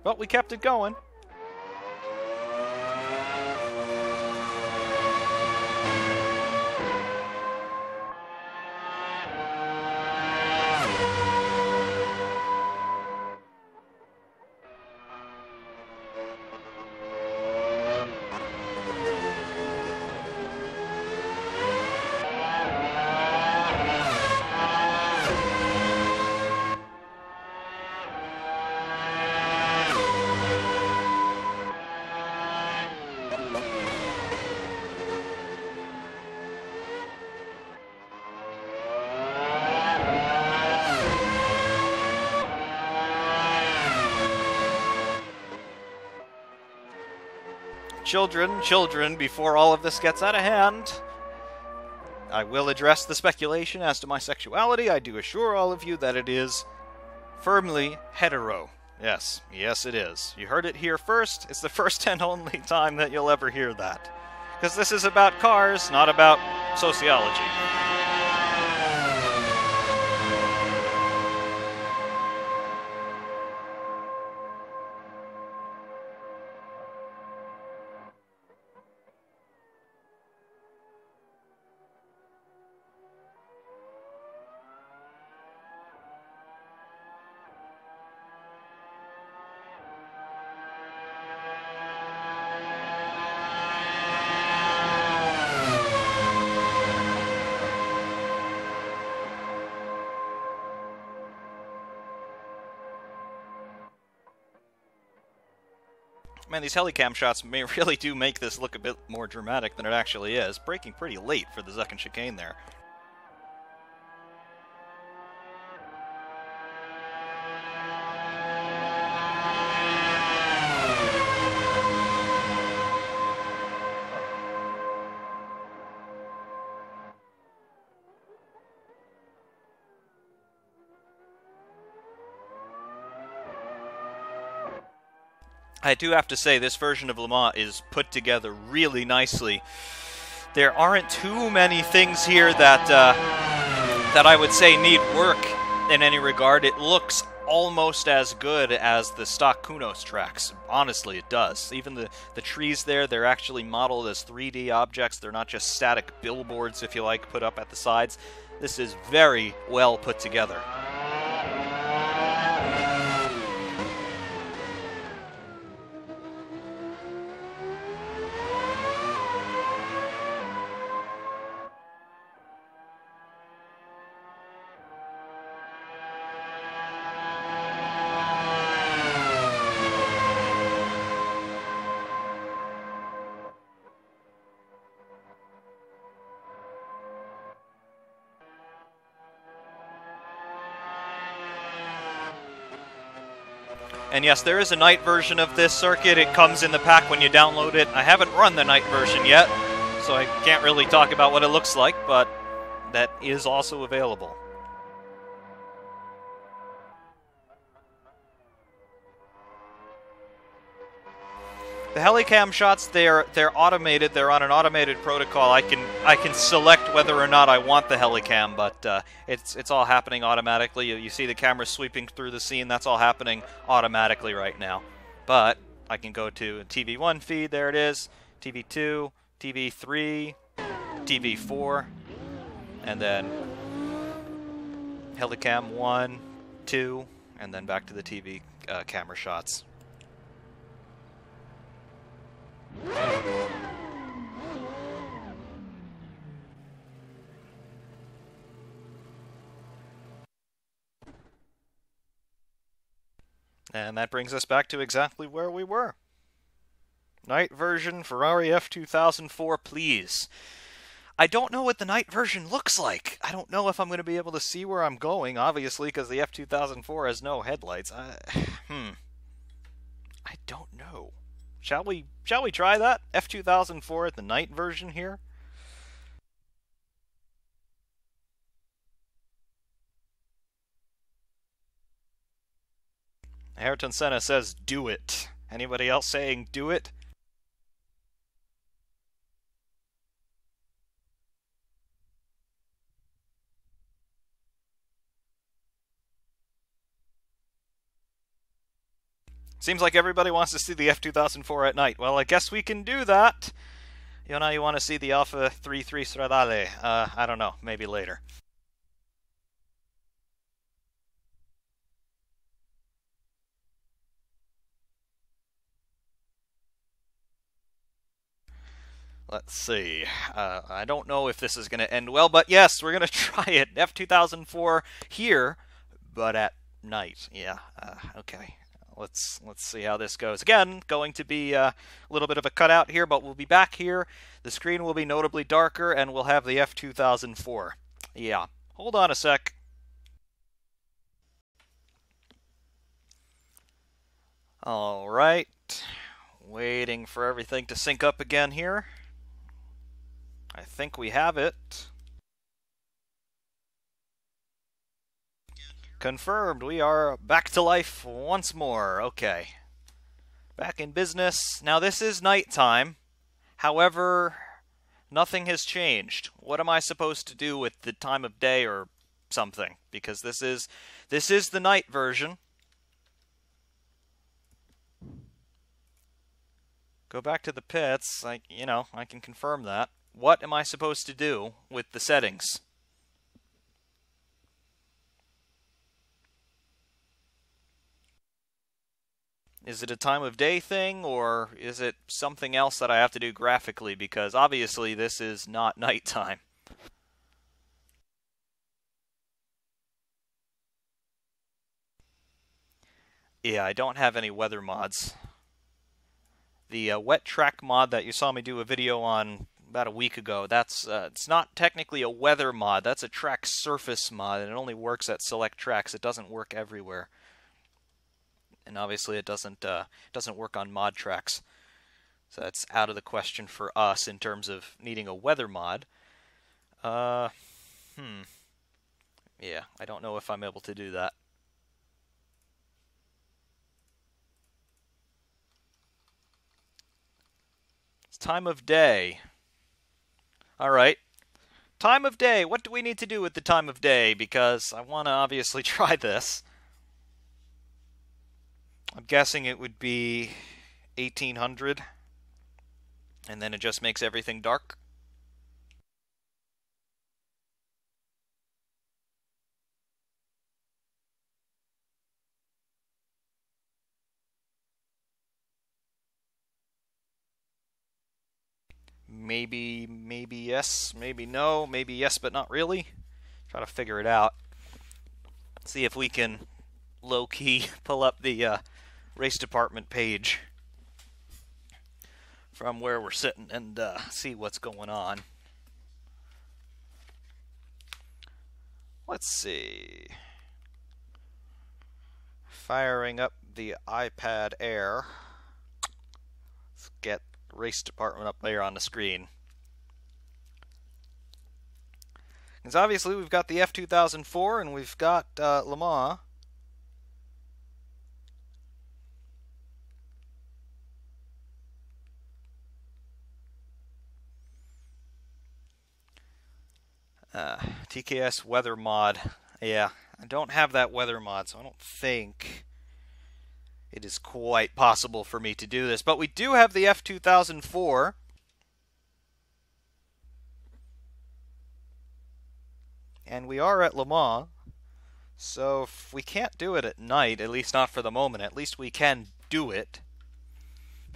But we kept it going. Children, before all of this gets out of hand, I will address the speculation as to my sexuality. I do assure all of you that it is firmly hetero. Yes, it is. You heard it here first. It's the first and only time that you'll ever hear that. Because this is about cars, not about sociology. Man, these helicam shots really do make this look a bit more dramatic than it actually is. Braking pretty late for the second chicane there. I do have to say, this version of Le Mans is put together really nicely. There aren't too many things here that that I would say need work in any regard. It looks almost as good as the stock Kunos tracks. Honestly, it does. Even the trees there, they're actually modeled as 3D objects. They're not just static billboards, if you like, put up at the sides. This is very well put together. And yes, there is a night version of this circuit. It comes in the pack when you download it. I haven't run the night version yet, so I can't really talk about what it looks like, but that is also available. The helicam shots, they're automated. They're on an automated protocol. I can select whether or not I want the helicam, but it's all happening automatically. You see the camera sweeping through the scene. That's all happening automatically right now. But I can go to TV1 feed. There it is. TV2, TV3, TV4, and then helicam 1, 2, and then back to the TV camera shots. And that brings us back to exactly where we were. Night version, Ferrari F2004, please. I don't know what the night version looks like. I don't know if I'm going to be able to see where I'm going, obviously, because the F2004 has no headlights. I don't know. Shall we try that? F2004 at the night version here? Ayrton Senna says, do it. Anybody else saying, do it? Seems like everybody wants to see the F2004 at night. Well, I guess we can do that. You know, you want to see the Alfa 33 Stradale. I don't know. Maybe later. Let's see. I don't know if this is going to end well, but yes, we're going to try it. F2004 here, but at night. Yeah, okay. Let's see how this goes. Again, going to be a little bit of a cutout here, but we'll be back here. The screen will be notably darker, and we'll have the F2004. Yeah. Hold on a sec. All right. Waiting for everything to sync up again here. I think we have it. Confirmed, we are back to life once more. Okay. Back in business. Now this is nighttime. However, nothing has changed. What am I supposed to do with the time of day or something? Because this is the night version. Go back to the pits. I can confirm that. What am I supposed to do with the settings? Is it a time of day thing, or is it something else that I have to do graphically? Because obviously this is not nighttime. Yeah, I don't have any weather mods. The wet track mod that you saw me do a video on about a week ago, that's it's not technically a weather mod. That's a track surface mod, and it only works at select tracks. It doesn't work everywhere. And obviously it doesn't work on mod tracks. So that's out of the question for us in terms of needing a weather mod. Yeah, I don't know if I'm able to do that. It's time of day. Alright. Time of day. What do we need to do with the time of day? Because I want to obviously try this. I'm guessing it would be 1800, and then it just makes everything dark. Maybe yes, maybe no, maybe yes, but not really. Try to figure it out. See if we can low-key pull up the race department page from where we're sitting and see what's going on. Let's see. Firing up the iPad Air. Let's get the race department up there on the screen. Because obviously we've got the F2004 and we've got Le Mans. TKS weather mod. Yeah, I don't have that weather mod, so I don't think it is quite possible for me to do this. But we do have the F2004. And we are at Le Mans. So if we can't do it at night, at least not for the moment, at least we can do it.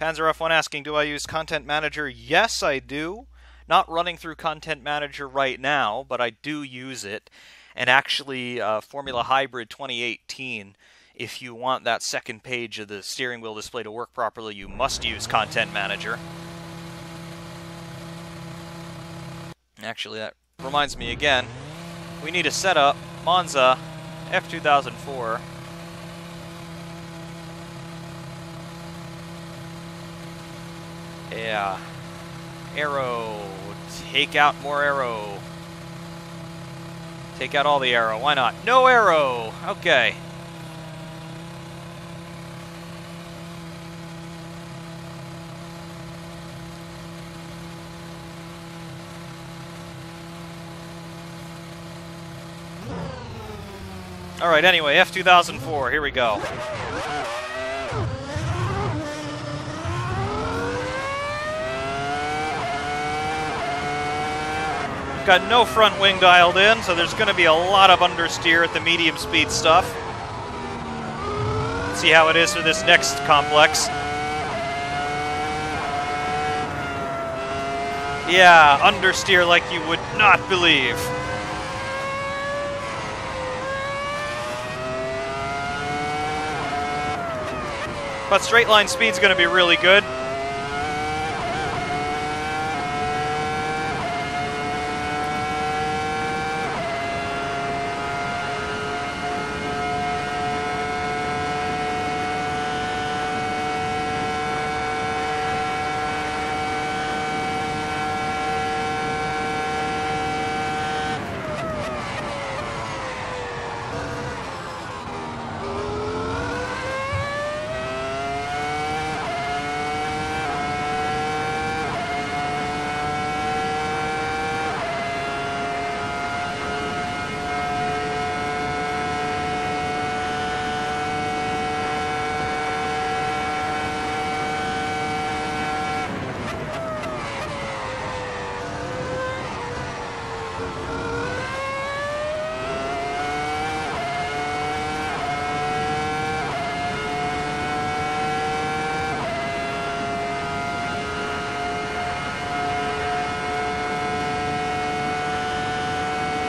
Panzer F1 asking, do I use Content Manager? Yes, I do. Not running through Content Manager right now, but I do use it. And actually, Formula Hybrid 2018, if you want that second page of the steering wheel display to work properly, you must use Content Manager. Actually, that reminds me again, we need a setup, Monza, F2004. Yeah. Aero. Take out more aero. Take out all the aero. Why not? No aero! Okay. Alright, anyway, F2004. Here we go. Got no front wing dialed in, so there's going to be a lot of understeer at the medium speed stuff. Let's see how it is for this next complex. Yeah, understeer like you would not believe. But straight line speed's going to be really good.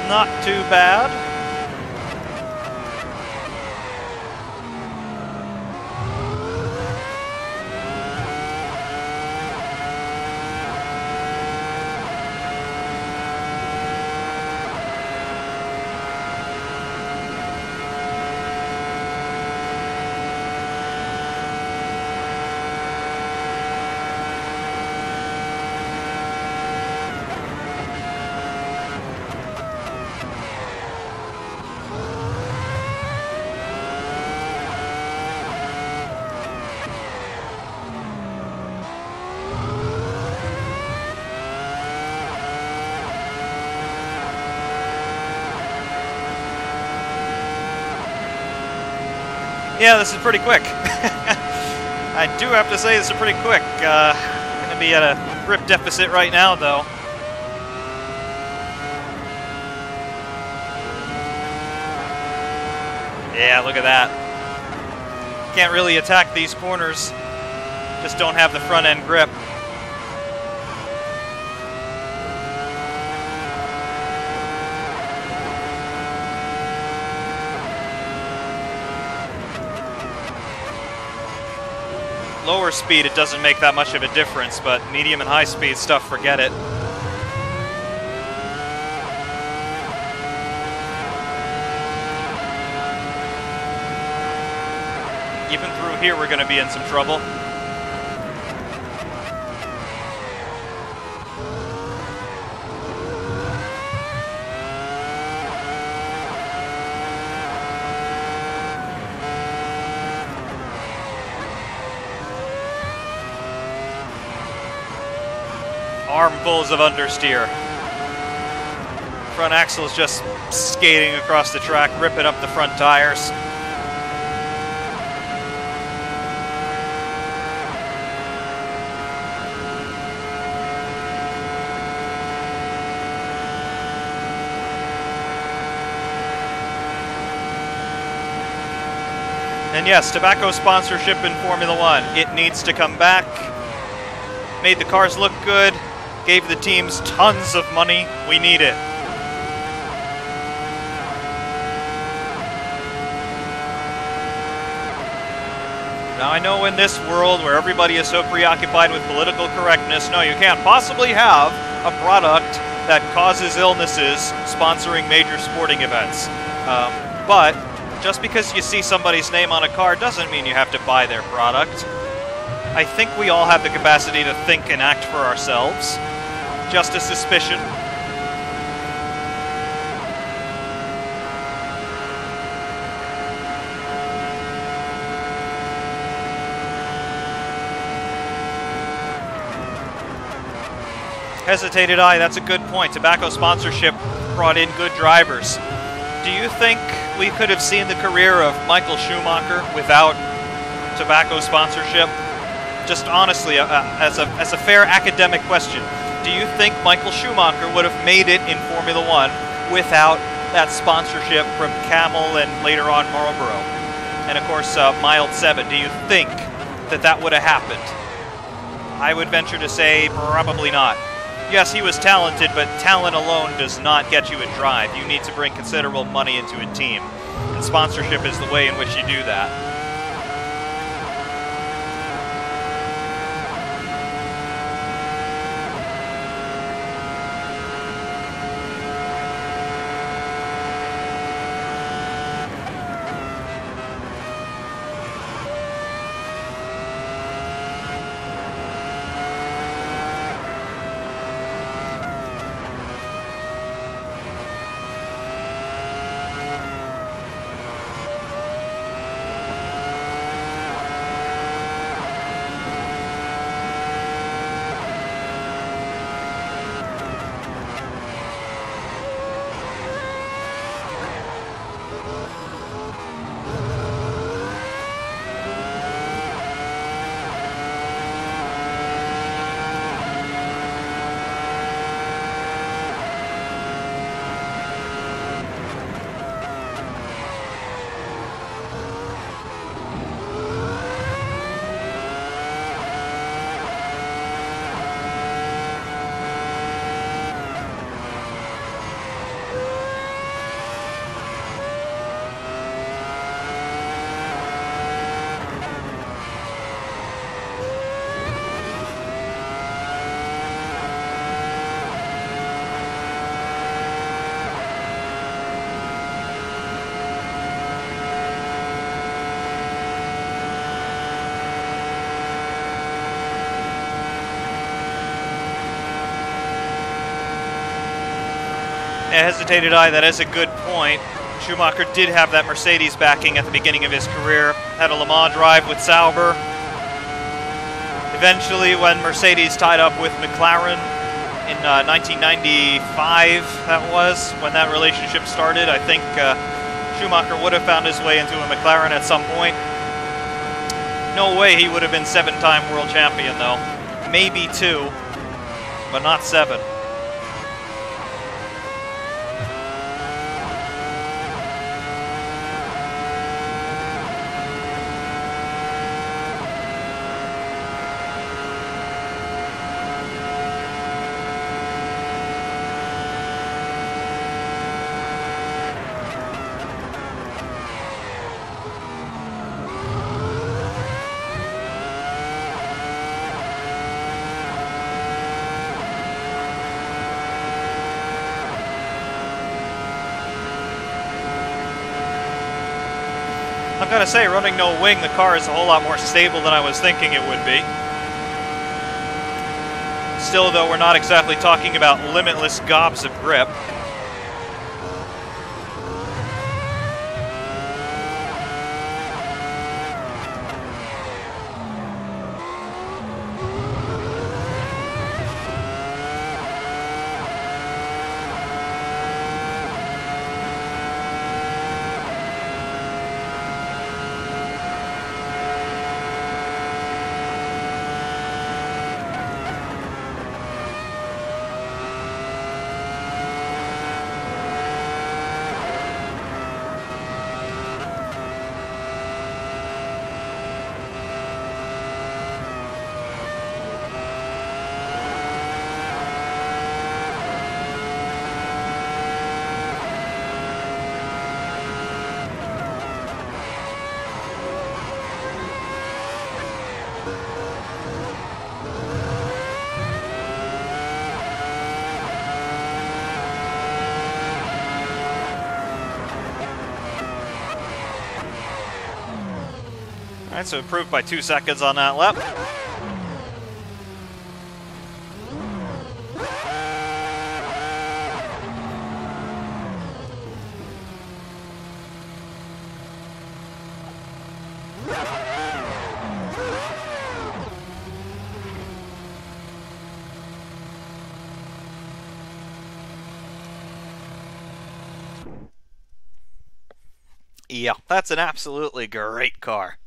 Not too bad. Yeah, this is pretty quick. I do have to say this is pretty quick. Going to be at a grip deficit right now, though. Yeah, look at that. Can't really attack these corners. Just don't have the front end grip. Lower speed, it doesn't make that much of a difference, but medium and high speed stuff, forget it. Even through here, we're going to be in some trouble. Armfuls of understeer. Front axle is just skating across the track, ripping up the front tires. And yes, tobacco sponsorship in Formula One. It needs to come back. Made the cars look good. Gave the teams tons of money. We need it. Now I know in this world where everybody is so preoccupied with political correctness, no, you can't possibly have a product that causes illnesses sponsoring major sporting events. But just because you see somebody's name on a car doesn't mean you have to buy their product. I think we all have the capacity to think and act for ourselves. Just a suspicion. Hesitated eye, that's a good point. Tobacco sponsorship brought in good drivers. Do you think we could have seen the career of Michael Schumacher without tobacco sponsorship? Just honestly, as a fair academic question, do you think Michael Schumacher would have made it in Formula One without that sponsorship from Camel and later on Marlboro? And of course, Mild 7, do you think that that would have happened? I would venture to say probably not. Yes, he was talented, but talent alone does not get you a drive. You need to bring considerable money into a team, and sponsorship is the way in which you do that. A hesitated eye, that is a good point. Schumacher did have that Mercedes backing at the beginning of his career. Had a Le Mans drive with Sauber. Eventually, when Mercedes tied up with McLaren in 1995, that was, when that relationship started, I think Schumacher would have found his way into a McLaren at some point. No way he would have been 7-time world champion, though. Maybe 2, but not 7. I've got to say, running no wing, the car is a whole lot more stable than I was thinking it would be. Still, though, we're not exactly talking about limitless gobs of grip. Alright, so improved by 2 seconds on that lap. Yeah, that's an absolutely great car.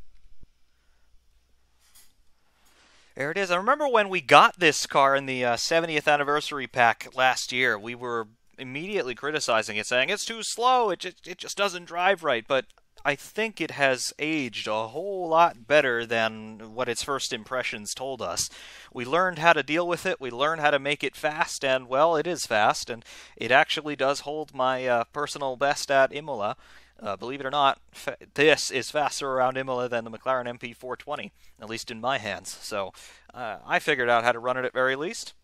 There it is. I remember when we got this car in the 70th anniversary pack last year, we were immediately criticizing it, saying it's too slow, it just doesn't drive right, but I think it has aged a whole lot better than what its first impressions told us. We learned how to deal with it, we learned how to make it fast, and, well, it is fast, and it actually does hold my personal best at Imola. Believe it or not, this is faster around Imola than the McLaren MP420, at least in my hands. So I figured out how to run it at very least.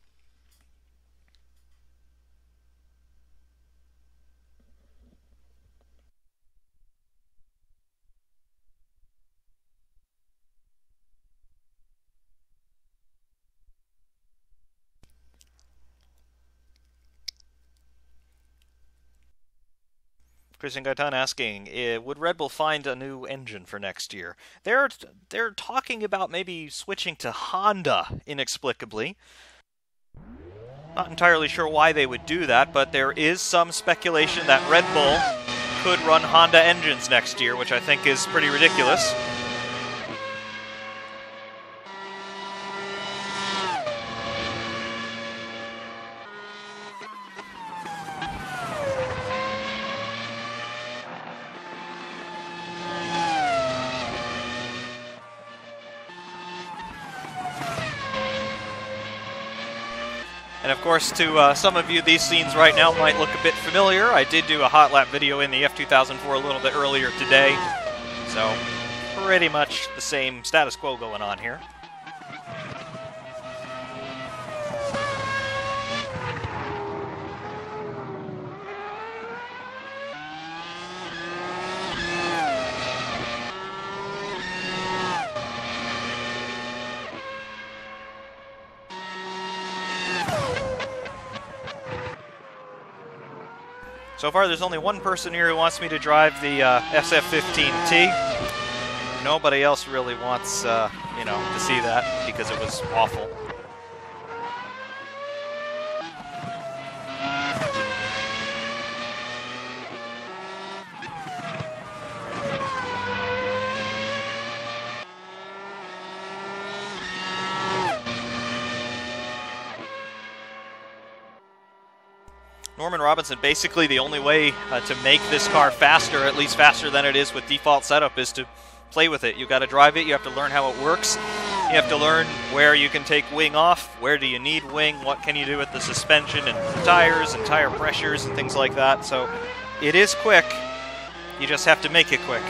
Christian Gaitan asking, would Red Bull find a new engine for next year? They're talking about maybe switching to Honda, inexplicably. Not entirely sure why they would do that, but there is some speculation that Red Bull could run Honda engines next year, which I think is pretty ridiculous. And of course, to some of you, these scenes right now might look a bit familiar. I did do a hot lap video in the F2004 a little bit earlier today, so pretty much the same status quo going on here. So far, there's only one person here who wants me to drive the SF15T. Nobody else really wants, you know, to see that because it was awful. Norman Robinson, basically the only way to make this car faster, at least faster than it is with default setup, is to play with it. You've got to drive it, you have to learn how it works, you have to learn where you can take wing off, where do you need wing, what can you do with the suspension and tires and tire pressures and things like that. So it is quick, you just have to make it quick.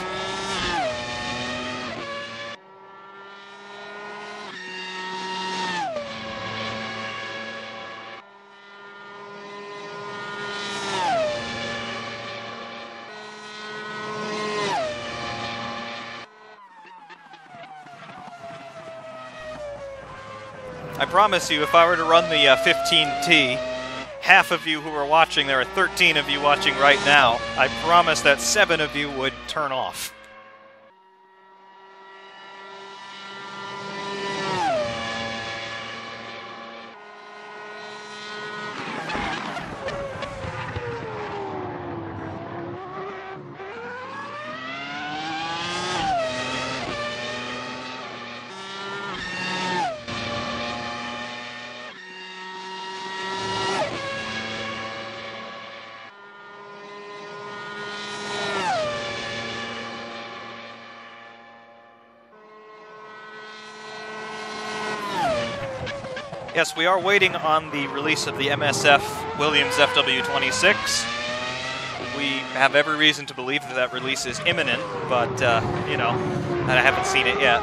I promise you, if I were to run the 15T, half of you who are watching, there are 13 of you watching right now, I promise that 7 of you would turn off. Yes, we are waiting on the release of the MSF Williams FW26. We have every reason to believe that that release is imminent, but, you know, I haven't seen it yet.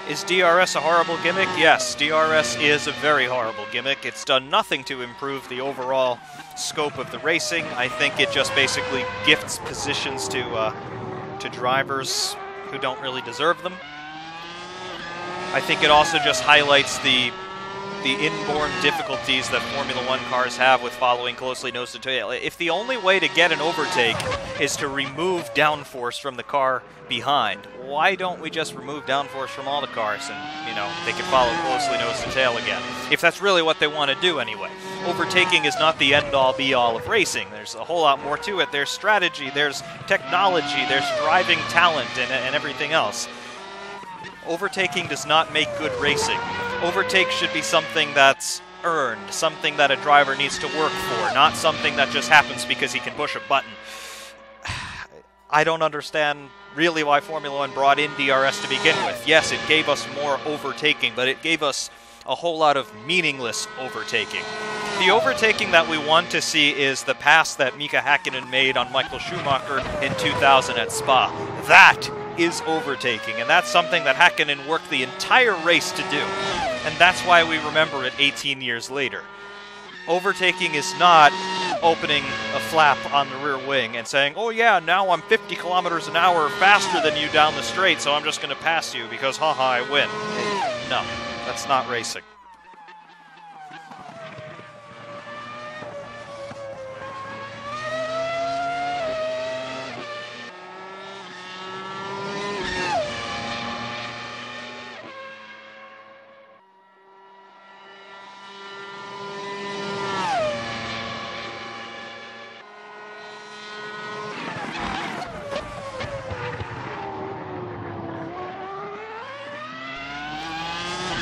Is DRS a horrible gimmick? Yes, DRS is a very horrible gimmick. It's done nothing to improve the overall scope of the racing. I think it just basically gifts positions to drivers who don't really deserve them. I think it also just highlights the inborn difficulties that Formula One cars have with following closely nose to tail. If the only way to get an overtake is to remove downforce from the car behind, why don't we just remove downforce from all the cars and, you know, they can follow closely nose to tail again? If that's really what they want to do anyway. Overtaking is not the end-all be-all of racing. There's a whole lot more to it. There's strategy, there's technology, there's driving talent and everything else. Overtaking does not make good racing. Overtake should be something that's earned, something that a driver needs to work for, not something that just happens because he can push a button. I don't understand really why Formula One brought in DRS to begin with. Yes, it gave us more overtaking, but it gave us a whole lot of meaningless overtaking. The overtaking that we want to see is the pass that Mika Häkkinen made on Michael Schumacher in 2000 at Spa. That is overtaking, and that's something that Häkkinen worked the entire race to do. And that's why we remember it 18 years later. Overtaking is not opening a flap on the rear wing and saying, oh yeah, now I'm 50 kilometers an hour faster than you down the straight, so I'm just going to pass you because haha, I win. No, that's not racing.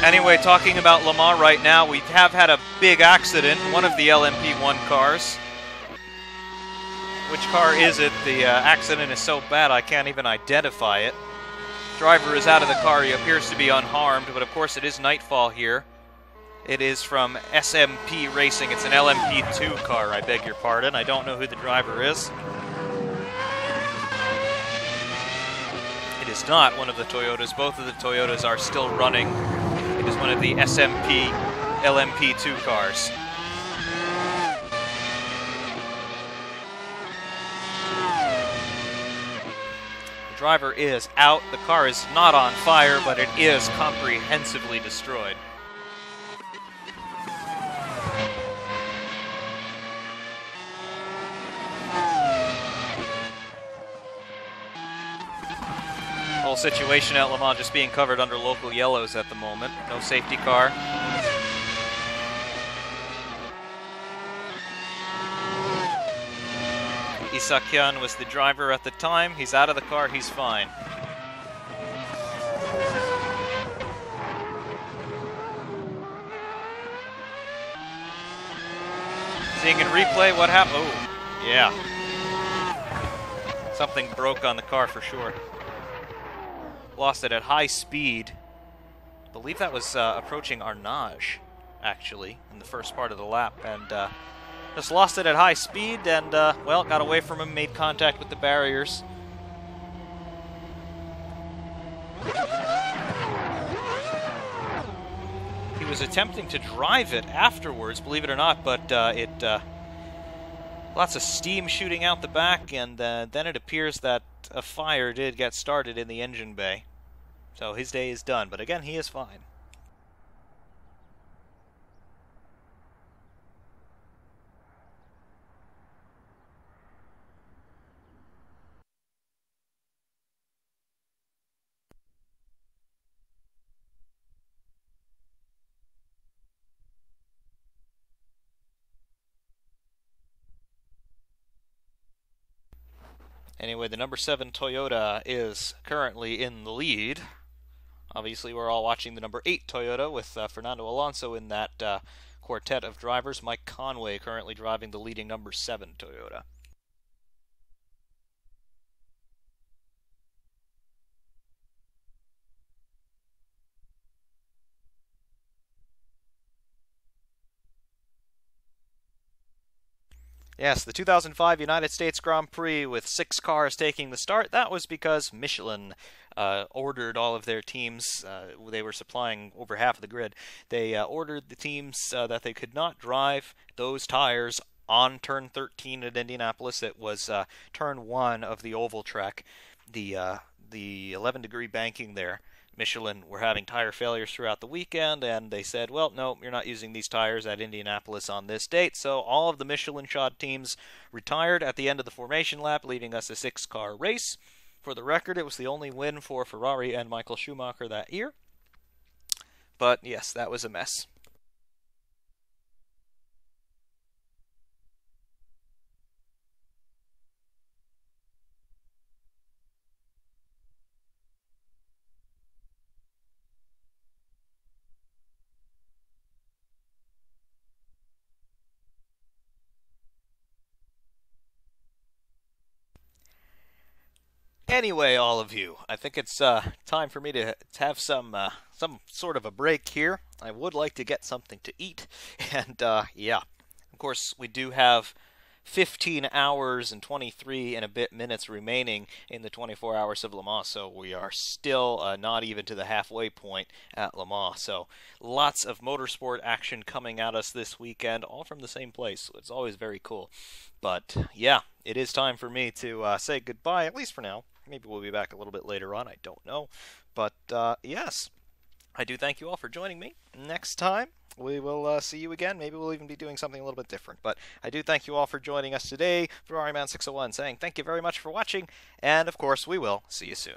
Anyway, talking about Le Mans right now, we have had a big accident, one of the LMP1 cars. Which car is it? The accident is so bad I can't even identify it. Driver is out of the car, he appears to be unharmed, but of course it is nightfall here. It is from SMP Racing, it's an LMP2 car, I beg your pardon. I don't know who the driver is. It is not one of the Toyotas, both of the Toyotas are still running. It is one of the SMP LMP2 cars. The driver is out. The car is not on fire, but it is comprehensively destroyed. Whole situation at Le Mans just being covered under local yellows at the moment. No safety car. Isakyan was the driver at the time. He's out of the car, he's fine. Seeing in replay what happened. Oh, yeah. Something broke on the car for sure. Lost it at high speed believe that was approaching Arnage, actually, in the first part of the lap, and just lost it at high speed, and, well, got away from him, made contact with the barriers. He was attempting to drive it afterwards, believe it or not, but lots of steam shooting out the back, and then it appears that a fire did get started in the engine bay. So his day is done, but again, he is fine. Anyway, the number 7 Toyota is currently in the lead. Obviously, we're all watching the number 8 Toyota with Fernando Alonso in that quartet of drivers. Mike Conway currently driving the leading number 7 Toyota. Yes, the 2005 United States Grand Prix with 6 cars taking the start. That was because Michelin ordered all of their teams. They were supplying over half of the grid. They ordered the teams that they could not drive those tires on turn 13 at Indianapolis. It was turn 1 of the oval track, the 11-degree banking there. Michelin were having tire failures throughout the weekend, and they said, well, no, you're not using these tires at Indianapolis on this date. So all of the Michelin-shod teams retired at the end of the formation lap, leaving us a 6-car race. For the record, it was the only win for Ferrari and Michael Schumacher that year. But yes, that was a mess. Anyway, all of you, I think it's time for me to have some sort of a break here. I would like to get something to eat, and yeah, of course we do have 15 hours and 23 and a bit minutes remaining in the 24 hours of Le Mans, so we are still not even to the halfway point at Le Mans. So lots of motorsport action coming at us this weekend, all from the same place. So it's always very cool. But yeah, it is time for me to say goodbye, at least for now. Maybe we'll be back a little bit later on, I don't know. But yes, I do thank you all for joining me. Next time, we will see you again. Maybe we'll even be doing something a little bit different. But I do thank you all for joining us today. Ferrariman601 saying thank you very much for watching. And of course, we will see you soon.